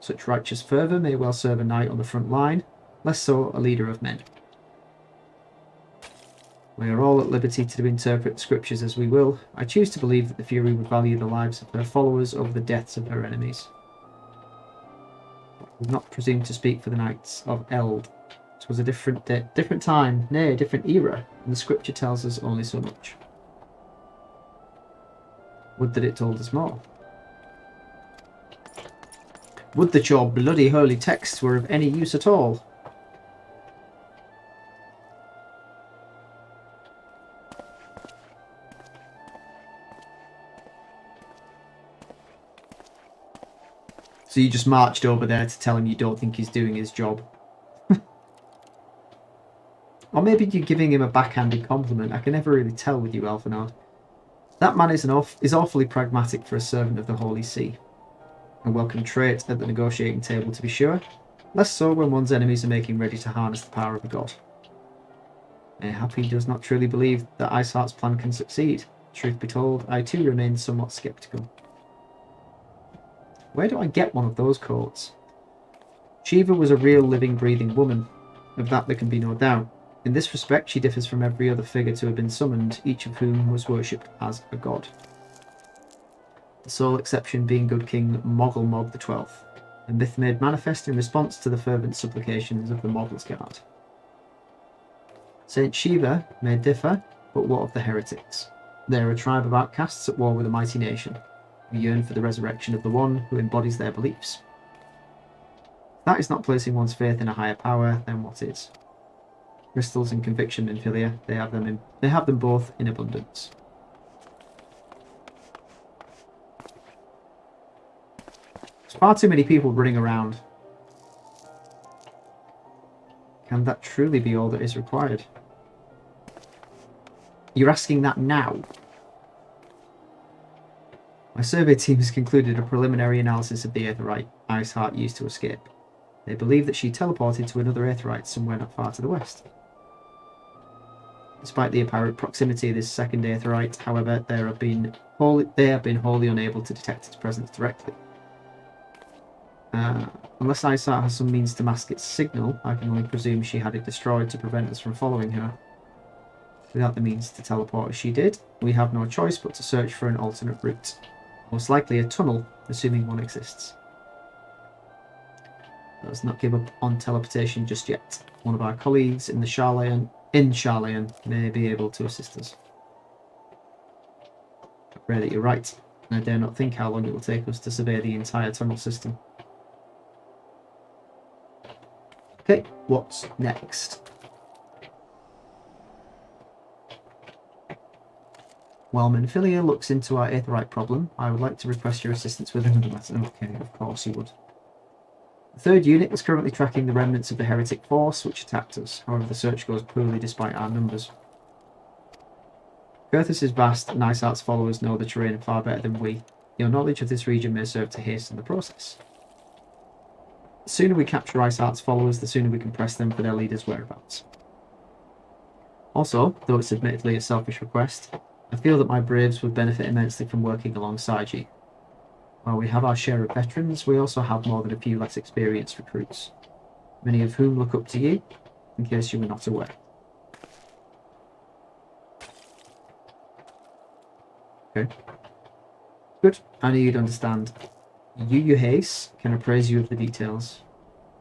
Such righteous fervour may well serve a knight on the front line, less so a leader of men. We are all at liberty to interpret the scriptures as we will. I choose to believe that the Fury would value the lives of her followers over the deaths of her enemies. I would not presume to speak for the Knights of Eld. It was a different time, nay, a different era, and the scripture tells us only so much. Would that it told us more. Would that your bloody holy texts were of any use at all. So you just marched over there to tell him you don't think he's doing his job. Or maybe you're giving him a backhanded compliment. I can never really tell with you, Elfinard. That man is awfully pragmatic for a servant of the Holy See. A welcome trait at the negotiating table, to be sure. Less so when one's enemies are making ready to harness the power of a god. Mayhap he does not truly believe that Iceheart's plan can succeed. Truth be told, I too remain somewhat sceptical. Where do I get one of those coats? Shiva was a real living, breathing woman. Of that there can be no doubt. In this respect, she differs from every other figure to have been summoned, each of whom was worshipped as a god. The sole exception being good King Moggle the XII, a myth made manifest in response to the fervent supplications of the Moggle's Guard. Saint Shiva may differ, but what of the heretics? They are a tribe of outcasts at war with a mighty nation, who yearn for the resurrection of the one who embodies their beliefs. If that is not placing one's faith in a higher power, then what is? Crystals and conviction, Minfilia, they have them both in abundance. There's far too many people running around. Can that truly be all that is required? You're asking that now? My survey team has concluded a preliminary analysis of the Aetheryte Iceheart used to escape. They believe that she teleported to another Aetheryte somewhere not far to the west. Despite the apparent proximity of this second Aetheryte, however, they have been wholly unable to detect its presence directly. Unless Iceheart has some means to mask its signal, I can only presume she had it destroyed to prevent us from following her. Without the means to teleport as she did, we have no choice but to search for an alternate route. Most likely a tunnel, assuming one exists. Let's not give up on teleportation just yet. One of our colleagues in Garlean may be able to assist us. I pray that you're right, and I dare not think how long it will take us to survey the entire tunnel system. Okay, what's next? While Minfilia looks into our Aetheryte problem, I would like to request your assistance with another matter. Okay, of course you would. The third unit is currently tracking the remnants of the heretic force which attacked us. However, the search goes poorly despite our numbers. Kurthus is vast, and Iceheart's followers know the terrain far better than we. Your knowledge of this region may serve to hasten the process. The sooner we capture Iceheart's followers, the sooner we can press them for their leader's whereabouts. Also, though it's admittedly a selfish request, I feel that my braves would benefit immensely from working alongside you. While we have our share of veterans, we also have more than a few less experienced recruits, many of whom look up to you, in case you were not aware. Okay. Good. I knew you'd understand. Hace can appraise you of the details.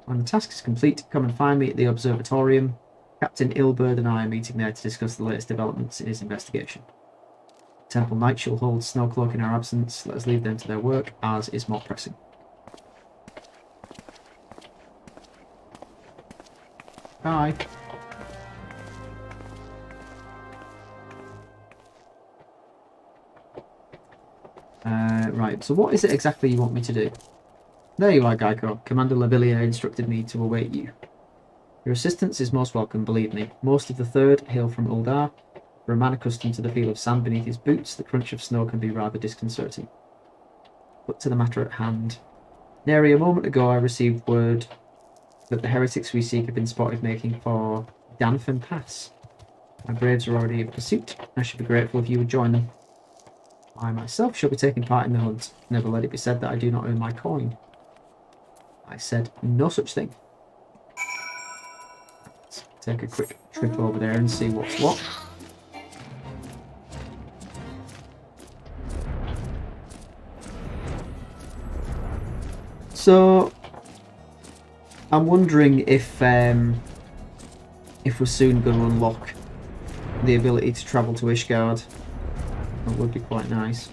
When the task is complete, come and find me at the observatorium. Captain Ilberd and I are meeting there to discuss the latest developments in his investigation. Temple Knight shall hold Snowcloak in our absence. Let us leave them to their work, as is more pressing. Bye. Right, so what is it exactly you want me to do? There you are, Geico. Commander Labyrinth instructed me to await you. Your assistance is most welcome, believe me. Most of the Third hail from Uldar. For a man accustomed to the feel of sand beneath his boots, the crunch of snow can be rather disconcerting. But to the matter at hand. Nary a moment ago I received word that the heretics we seek have been spotted making for Danfan Pass. My braves are already in pursuit. I should be grateful if you would join them. I myself shall be taking part in the hunt. Never let it be said that I do not earn my coin. I said no such thing. Let's take a quick trip over there and see what's what. So, I'm wondering if we're soon going to unlock the ability to travel to Ishgard. That would be quite nice.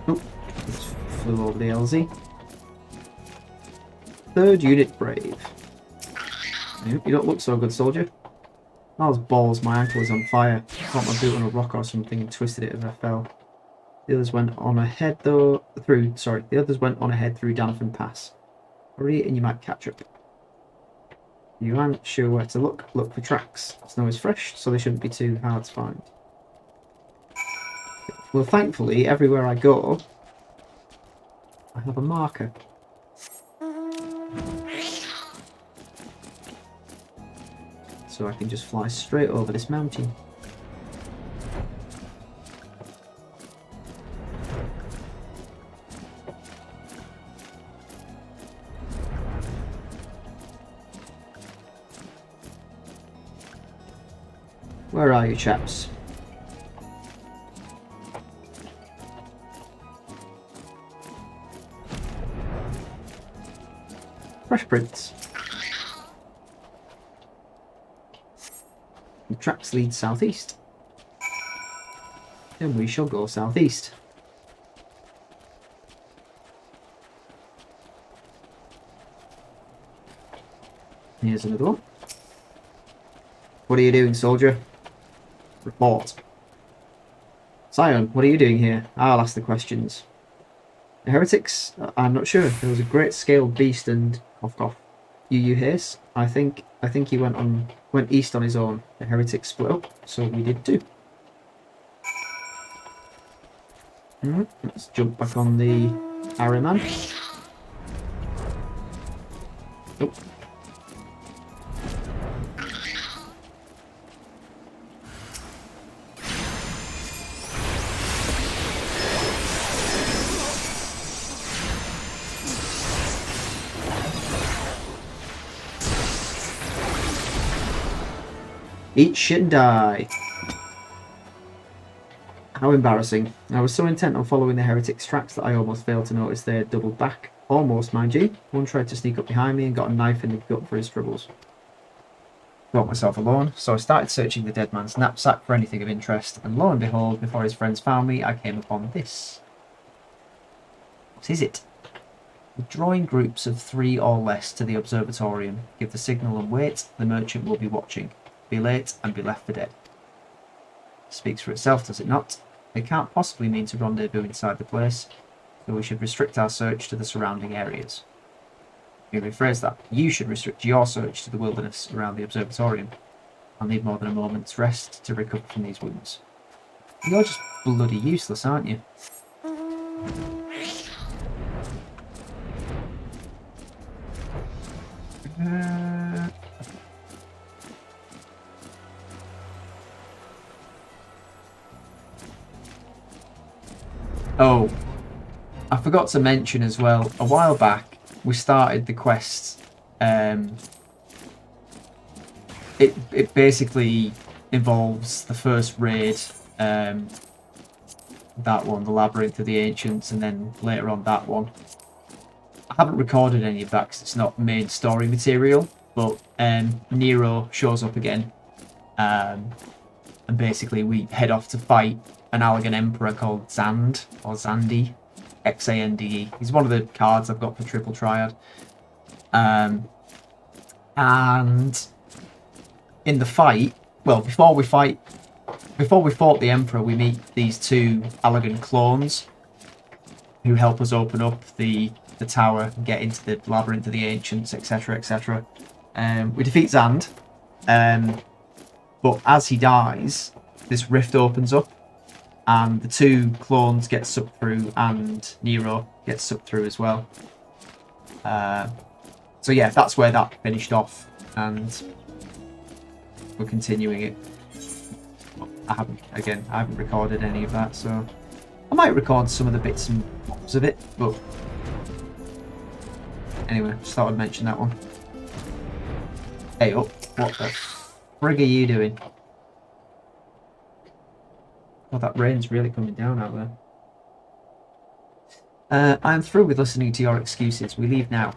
Oh, just flew over the LZ. Third unit brave. You don't look so good, soldier. That was balls. My ankle was on fire. I caught my boot on a rock or something and twisted it as I fell. The others went on ahead through Danathan Pass. Hurry and you might catch up. You aren't sure where to look for tracks. Snow is fresh, so they shouldn't be too hard to find. Well, thankfully, everywhere I go, I have a marker. So I can just fly straight over this mountain. Where are you, chaps? Fresh prints. The tracks lead southeast. Then we shall go southeast. Here's another one. What are you doing, soldier? Report. Scion, what are you doing here? I'll ask the questions. The heretics? I'm not sure. There was a great scaled beast and cough cough. You Haze? I think he went east on his own. The heretics split up, so we did too. Let's jump back on the Arrowman. Oh. Eat shit and die. How embarrassing. I was so intent on following the heretics' tracks that I almost failed to notice they had doubled back. Almost, mind you. One tried to sneak up behind me and got a knife in the gut for his troubles. Got myself alone, so I started searching the dead man's knapsack for anything of interest, and lo and behold, before his friends found me, I came upon this. What is it? Drawing groups of 3 or less to the observatorium. Give the signal and wait, the merchant will be watching. Be late and be left for dead. Speaks for itself, does it not? It can't possibly mean to rendezvous inside the place, so we should restrict our search to the surrounding areas. Let me rephrase that. You should restrict your search to the wilderness around the observatorium. I'll need more than a moment's rest to recover from these wounds. You're just bloody useless, aren't you? Oh, I forgot to mention as well, a while back we started the quest. It basically involves the first raid, that one, the Labyrinth of the Ancients, and then later on that one. I haven't recorded any of that because it's not main story material, but Nero shows up again, and basically we head off to fight an Allegan Emperor called Zand, or Zandi, Xande. He's one of the cards I've got for Triple Triad. And in the fight, well, before we fought the Emperor, we meet these 2 Allegan clones who help us open up the tower and get into the Labyrinth of the Ancients, etc., etc. We defeat Zand, but as he dies, this rift opens up, and the 2 clones get sucked through, and Nero gets sucked through as well. So yeah, that's where that finished off, and we're continuing it. I haven't recorded any of that, so I might record some of the bits and bobs of it, but anyway, just thought I'd mention that one. Hey up, what the frig are you doing? Oh, that rain's really coming down out there. I'm through with listening to your excuses. We leave now.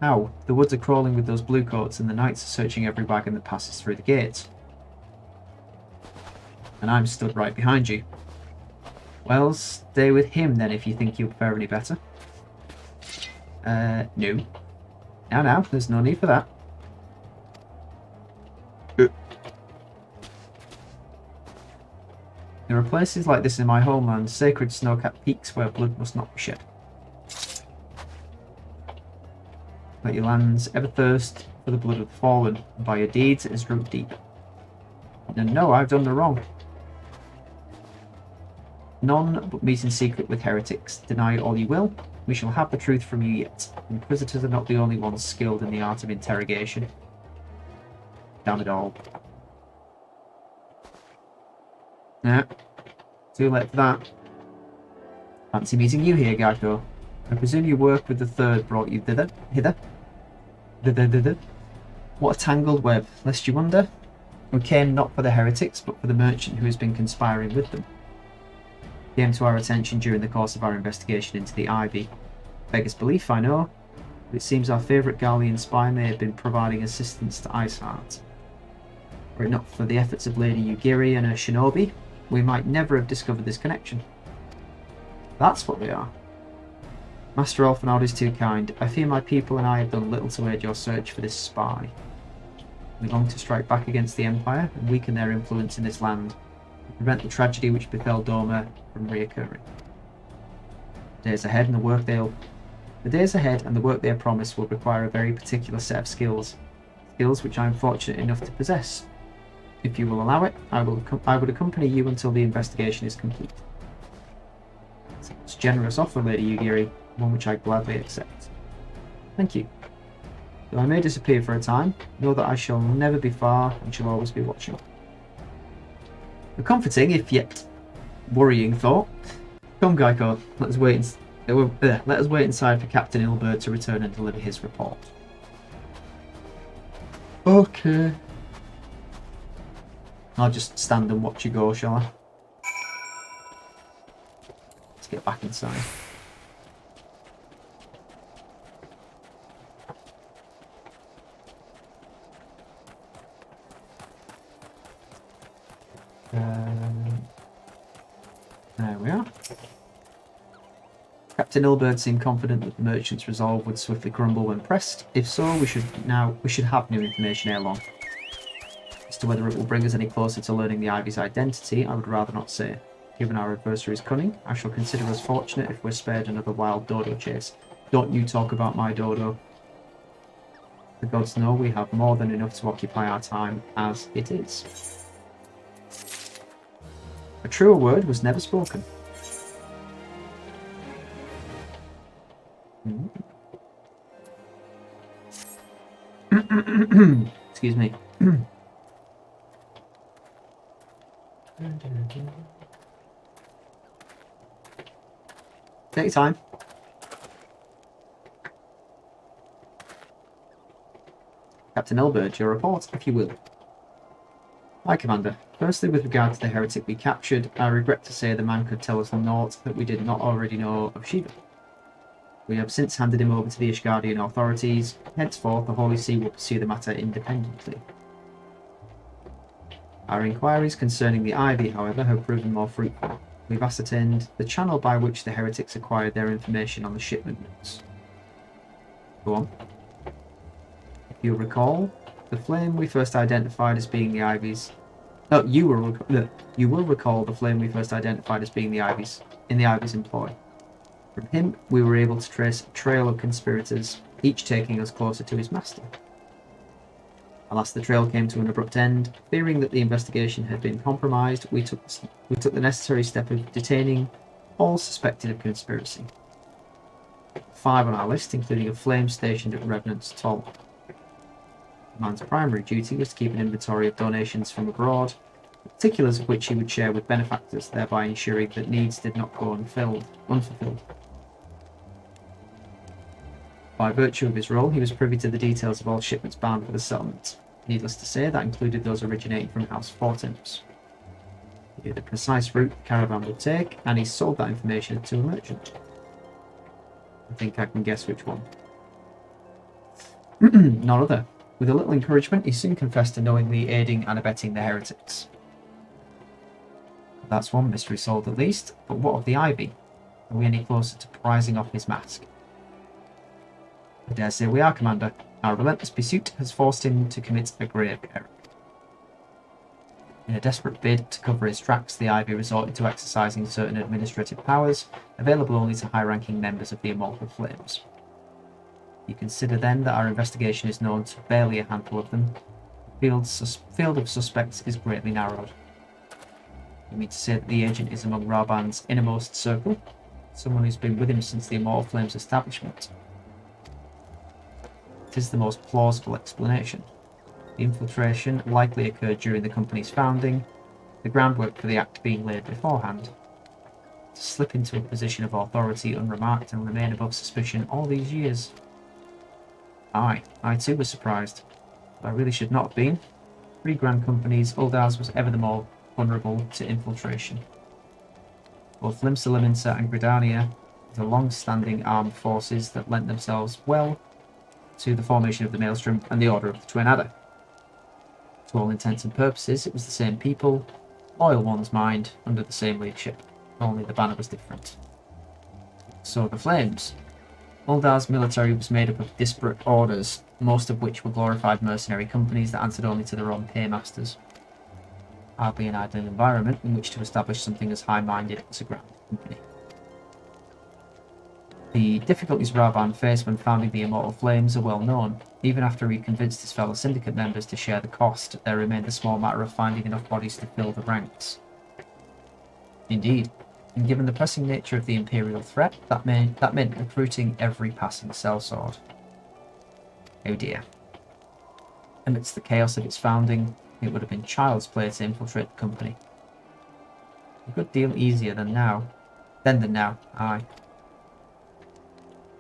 How? The woods are crawling with those bluecoats, and the knights are searching every wagon that passes through the gates. And I'm stood right behind you. Well, stay with him then if you think you'll fare any better. No. Now, there's no need for that. There are places like this in my homeland, sacred snow-capped peaks where blood must not be shed. Let your lands ever thirst for the blood of the fallen, and by your deeds it is root deep. And no, I've done no wrong. None but meet in secret with heretics. Deny all you will, we shall have the truth from you yet. Inquisitors are not the only ones skilled in the art of interrogation. Damn it all. Nah, too late for that. Fancy meeting you here, Geico. I presume your work with the Third brought you hither? What a tangled web, lest you wonder. We came not for the heretics, but for the merchant who has been conspiring with them. Came to our attention during the course of our investigation into the Ivy. Beggars belief, I know, but it seems our favourite Garlean spy may have been providing assistance to Iceheart. Were it not for the efforts of Lady Ugiri and her shinobi, we might never have discovered this connection. That's what they are. Master Elfenard is too kind. I fear my people and I have done little to aid your search for this spy. We long to strike back against the Empire and weaken their influence in this land, and prevent the tragedy which befell Doma from reoccurring. The days ahead and the work they are promised will require a very particular set of skills which I am fortunate enough to possess. If you will allow it, I would accompany you until the investigation is complete. It's a generous offer, Lady Ugiri, one which I gladly accept. Thank you. Though I may disappear for a time, know that I shall never be far and shall always be watching. A comforting, if yet worrying thought. Come, Geico, let us wait inside for Captain Ilbert to return and deliver his report. Okay. I'll just stand and watch you go, shall I? Let's get back inside. There we are. Captain Ilbert seemed confident that the merchant's resolve would swiftly crumble when pressed. If so, we should have new information ere long. As to whether it will bring us any closer to learning the Ivy's identity, I would rather not say. Given our adversary's cunning, I shall consider us fortunate if we're spared another wild dodo chase. Don't you talk about my dodo. The gods know we have more than enough to occupy our time as it is. A truer word was never spoken. Excuse me. Take your time. Captain Elbert, your report, if you will. Hi, Commander. Firstly, with regard to the heretic we captured, I regret to say the man could tell us naught that we did not already know of Shiva. We have since handed him over to the Ishgardian authorities. Henceforth, the Holy See will pursue the matter independently. Our inquiries concerning the Ivy, however, have proven more fruitful. We've ascertained the channel by which the heretics acquired their information on the shipment notes. Go on. If you'll recall, the flame we first identified as being the Ivy's... No, you will recall the flame we first identified as being the Ivy's, in the Ivy's employ. From him, we were able to trace a trail of conspirators, each taking us closer to his master. Alas, the trail came to an abrupt end. Fearing that the investigation had been compromised, we took the necessary step of detaining all suspected of conspiracy. 5 on our list, including a flame stationed at Revenant's Toll. The man's primary duty was to keep an inventory of donations from abroad, the particulars of which he would share with benefactors, thereby ensuring that needs did not go unfulfilled. By virtue of his role, he was privy to the details of all shipments bound for the settlement. Needless to say, that included those originating from House Fortins. He knew the precise route the caravan would take, and he sold that information to a merchant. I think I can guess which one. None other. With a little encouragement, he soon confessed to knowingly aiding and abetting the heretics. That's one mystery solved at least, but what of the Ivy? Are we any closer to prizing off his mask? I dare say we are, Commander. Our relentless pursuit has forced him to commit a grave error. In a desperate bid to cover his tracks, the Ivy resorted to exercising certain administrative powers, available only to high-ranking members of the Immortal Flames. You consider then that our investigation is known to barely a handful of them. The field of suspects is greatly narrowed. You mean to say that the agent is among Raban's innermost circle? Someone who's been with him since the Immortal Flames establishment? It is the most plausible explanation. The infiltration likely occurred during the company's founding, the groundwork for the act being laid beforehand. To slip into a position of authority unremarked and remain above suspicion all these years. I too was surprised. But I really should not have been. 3 grand companies, Uldaz was ever the more vulnerable to infiltration. Both Limsa Liminsa and Gridania were long-standing armed forces that lent themselves well to the formation of the Maelstrom and the Order of the Twin Adder. To all intents and purposes, it was the same people, loyal one's mind, under the same leadership, only the banner was different. So the Flames. Uldar's military was made up of disparate orders, most of which were glorified mercenary companies that answered only to their own paymasters. Hardly an ideal environment in which to establish something as high-minded as a grand company. The difficulties Raban faced when founding the Immortal Flames are well known. Even after he convinced his fellow syndicate members to share the cost, there remained the small matter of finding enough bodies to fill the ranks. Indeed, and given the pressing nature of the Imperial threat, that meant recruiting every passing sellsword. Oh dear. Amidst the chaos of its founding, it would have been child's play to infiltrate the company. A good deal easier than now. Aye.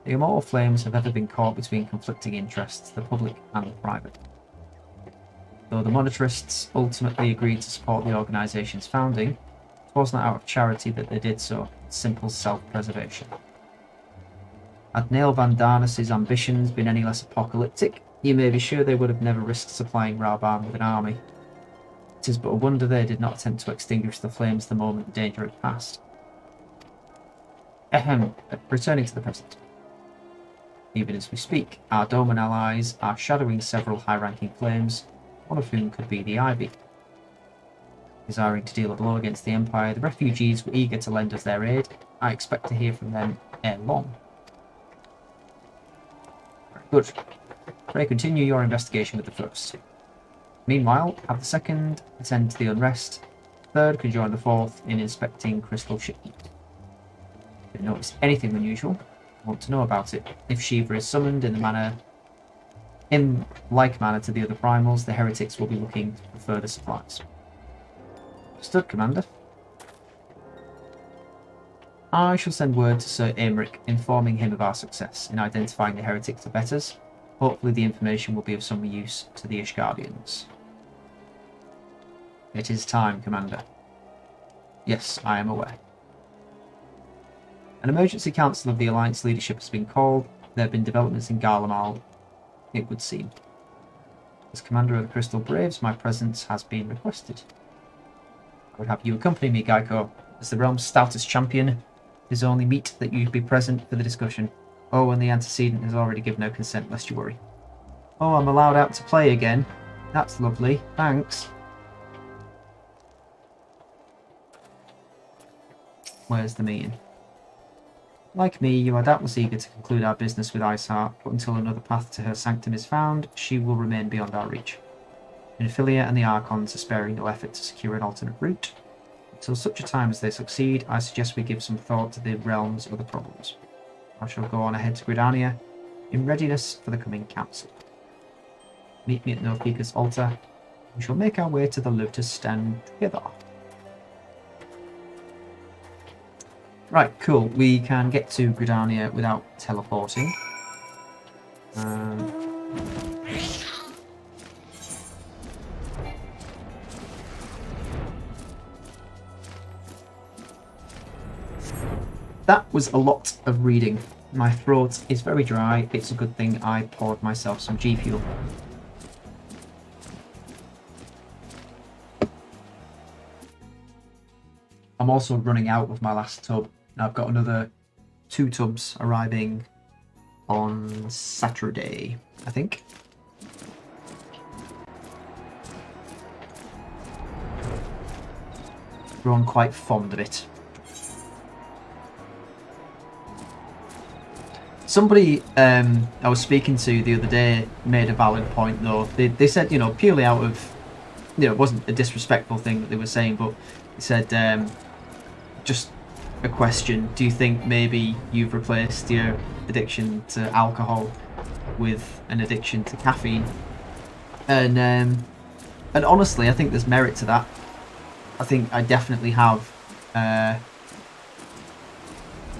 The Immortal Flames have ever been caught between conflicting interests, the public and the private. Though the monetarists ultimately agreed to support the organisation's founding, it was not out of charity that they did so, it's simple self-preservation. Had Nail Van Darnas's ambitions been any less apocalyptic, you may be sure they would have never risked supplying Raban with an army. It is but a wonder they did not attempt to extinguish the flames the moment the danger had passed. Returning to the present. Even as we speak, our Doman allies are shadowing several high-ranking flames, one of whom could be the Ivy. Desiring to deal a blow against the Empire, the refugees were eager to lend us their aid. I expect to hear from them ere long. Good. Pray continue your investigation with the first. Meanwhile, have the second attend to the unrest. Third can join the fourth in inspecting crystal shipment. If you notice anything unusual, I want to know about it. If Shiva is summoned in like manner to the other primals, the heretics will be looking for further supplies. Understood, Commander. I shall send word to Sir Aymeric, informing him of our success in identifying the heretics abettors. Hopefully the information will be of some use to the Ishgardians. It is time, Commander. Yes, I am aware. An emergency council of the Alliance leadership has been called. There have been developments in Garlean, it would seem. As Commander of the Crystal Braves, my presence has been requested. I would have you accompany me, Geico. As the realm's stoutest champion, it is only meet that you be present for the discussion. Oh, and the antecedent has already given no consent, lest you worry. Oh, I'm allowed out to play again. That's lovely. Thanks. Where's the meeting? Like me, you are doubtless eager to conclude our business with Iceheart, but until another path to her sanctum is found, she will remain beyond our reach. Minfilia and the Archons are sparing no effort to secure an alternate route. Until such a time as they succeed, I suggest we give some thought to the realm's other problems. I shall go on ahead to Gridania, in readiness for the coming council. Meet me at Nofika's altar. We shall make our way to the Lotus stand together. Right, cool. We can get to Gridania without teleporting. That was a lot of reading. My throat is very dry. It's a good thing I poured myself some G Fuel. I'm also running out of my last tub. I've got another 2 tubs arriving on Saturday, I think. grown quite fond of it. Somebody I was speaking to the other day made a valid point, though. They said, you know, purely out of, you know, it wasn't a disrespectful thing that they were saying, but they said, just a question: do you think maybe you've replaced your addiction to alcohol with an addiction to caffeine? And honestly, I think there's merit to that. I think I definitely have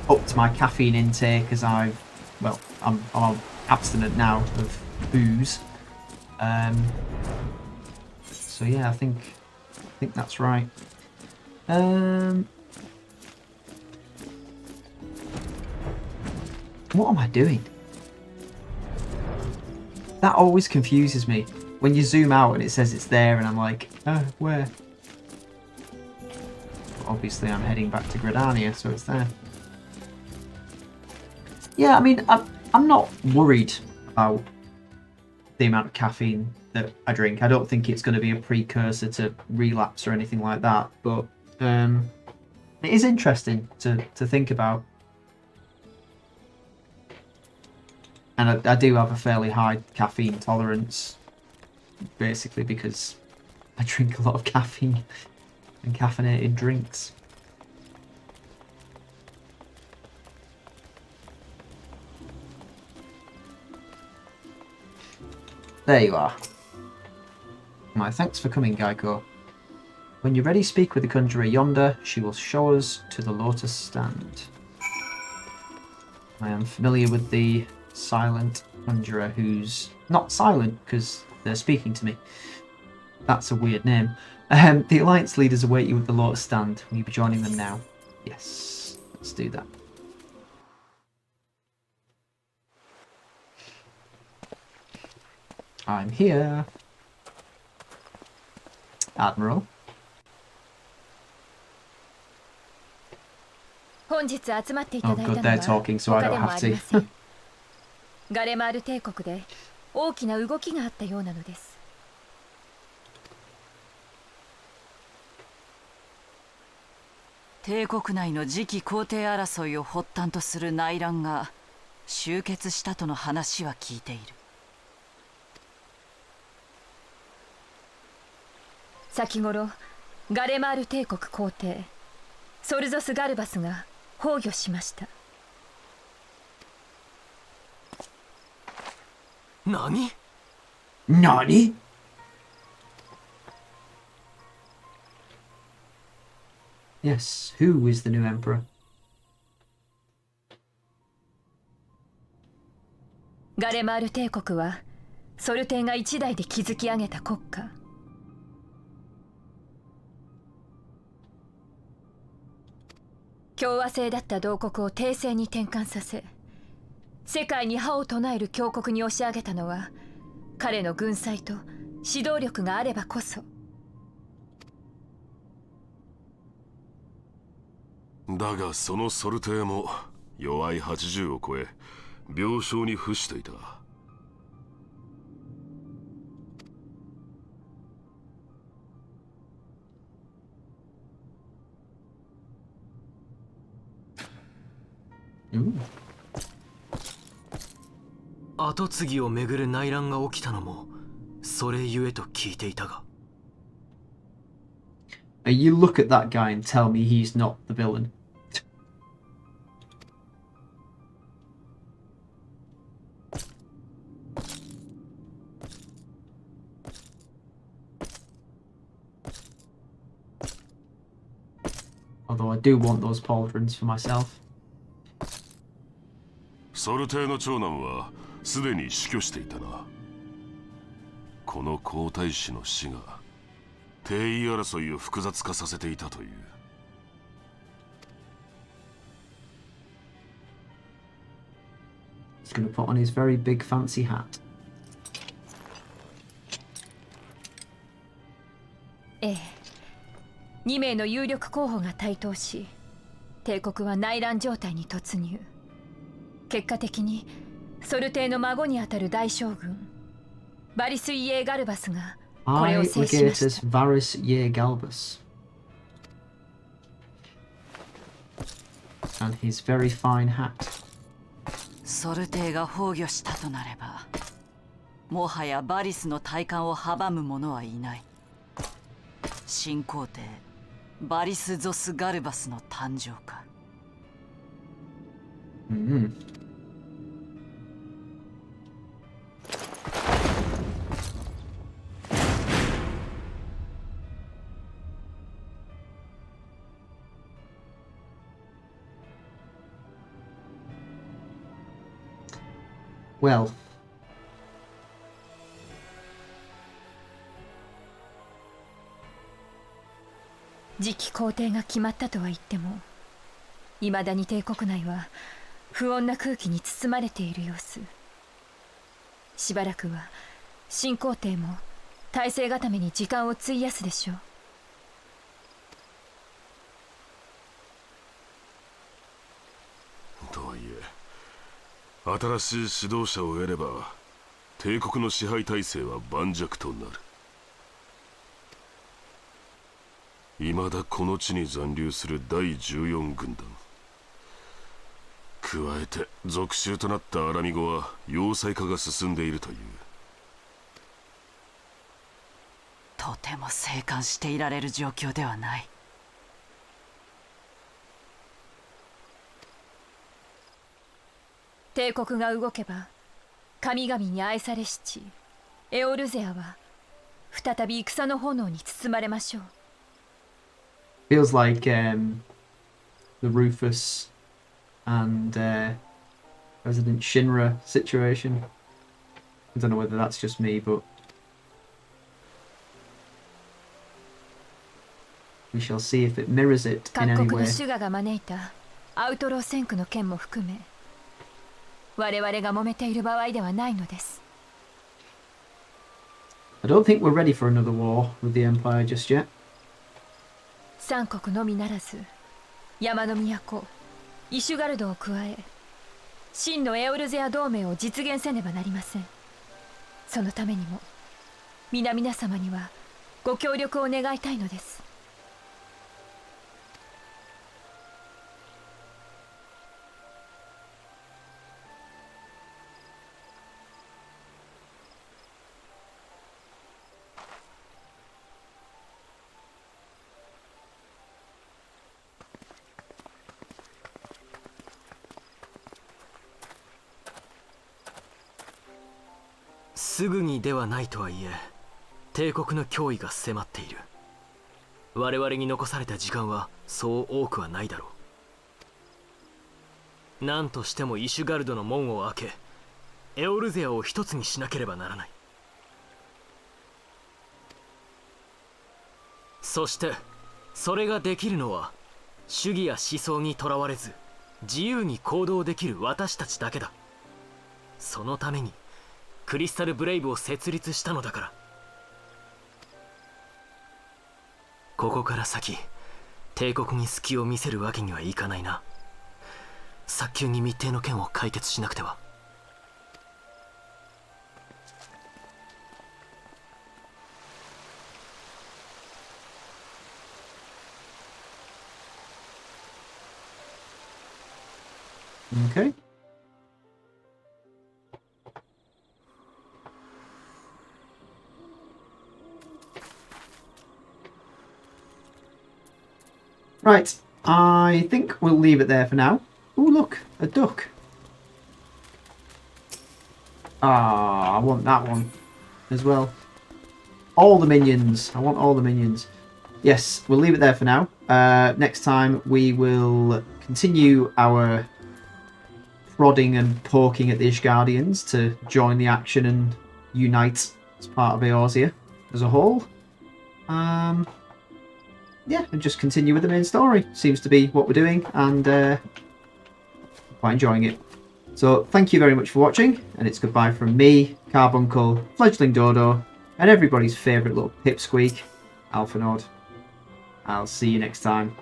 upped my caffeine intake as I'm abstinent now of booze. So yeah, I think that's right. What am I doing? That always confuses me. When you zoom out and it says it's there and I'm like, oh, where? Obviously I'm heading back to Gridania, so it's there. Yeah, I mean, I'm not worried about the amount of caffeine that I drink. I don't think it's going to be a precursor to relapse or anything like that, but it is interesting to think about. And I do have a fairly high caffeine tolerance, basically because I drink a lot of caffeine and caffeinated drinks. There you are. My thanks for coming, Geico. When you're ready, speak with the conjurer yonder. She will show us to the lotus stand. I am familiar with the silent conjurer who's not silent because they're speaking to me. That's a weird name. The Alliance leaders await you at the lotus stand. Will you be joining them now? Yes, let's do that. I'm here. Admiral. Oh good, they're talking, so I don't have to. ガレマール帝国で大きな動きがあったようなのです。帝国内の次期皇帝争いを発端とする内乱が終結したとの話は聞いている。先頃ガレマール帝国皇帝ソルゾス・ガルバスが崩御しました。何？何? Yes, who is the new emperor? ガレマール帝国はソル帝が一代で築き上げた国家。共和制だった同国を帝政に転換させ、世界に覇を唱える強国に押し上げたのは彼の軍隊と指導力があればこそ。だがそのソル帝も弱い80を超え病床に伏していた。跡継ぎをめぐる内乱が起きたのもそれゆえと聞いていたが。You look at that guy and tell me he's not the villain. Although I do want those pauldrons for myself. ソル帝の長男はすでに死去していたな。この皇太子の死が帝位争いを複雑化させていたという。He's going to put on his very big fancy hat. ええ、2名の有力候補が台頭し、帝国は内乱状態に突入。結果的にソル帝の孫にあたる大将軍バリス・イエー・ガルバスがこれを制しました。And his very fine hat. ソルテイが崩御したとなれば、もはやバリスの体感を阻む者はいない。新皇帝バリス・ゾス・ガルバスの誕生か。Well,次期皇帝が決まったとは言っても、未だに帝国内は不穏な空気に包まれている様子。しばらくは新皇帝も体制固めに時間を費やすでしょう。とはいえ、新しい指導者を得れば帝国の支配体制は盤石となる。未だこの地に残留する第14軍団、加えて属州となったアラミゴは要塞化が進んでいるという。とても静観していられる状況ではない。帝国が動けば神々に愛されし地エオルゼアは再び戦の炎に包まれましょう。feels like the Rufus and President Shinra situation. I don't know whether that's just me, but we shall see if it mirrors it in 各 any 国の way. シュガが招いたアウトロー戦区の件も含め、我々が揉めている場合ではないのです。I don't think we're ready for another war with the Empire just yet. 三国のみならず山の都イシュガルドを加え、真のエオルゼア同盟を実現せねばなりません。そのためにも皆々様にはご協力を願いたいのです。すぐにではないとはいえ、帝国の脅威が迫っている。我々に残された時間はそう多くはないだろう。何としてもイシュガルドの門を開け、エオルゼアを一つにしなければならない。そしてそれができるのは主義や思想にとらわれず自由に行動できる私たちだけだ。そのためにクリスタルブレイブを設立したのだから。ここから先帝国に隙を見せるわけにはいかないな。早急に密偵の件を解決しなくては。Okay. Right, I think we'll leave it there for now. Oh, look, a duck. Ah, I want that one as well. All the minions. I want all the minions. Yes, we'll leave it there for now. Next time we will continue our prodding and poking at the Ishgardians to join the action and unite as part of Eorzea as a whole. Yeah, and just continue with the main story. Seems to be what we're doing, and quite enjoying it. So thank you very much for watching, and it's goodbye from me, Carbuncle, Fledgling Dodo, and everybody's favourite little pipsqueak, Alphanord. I'll see you next time.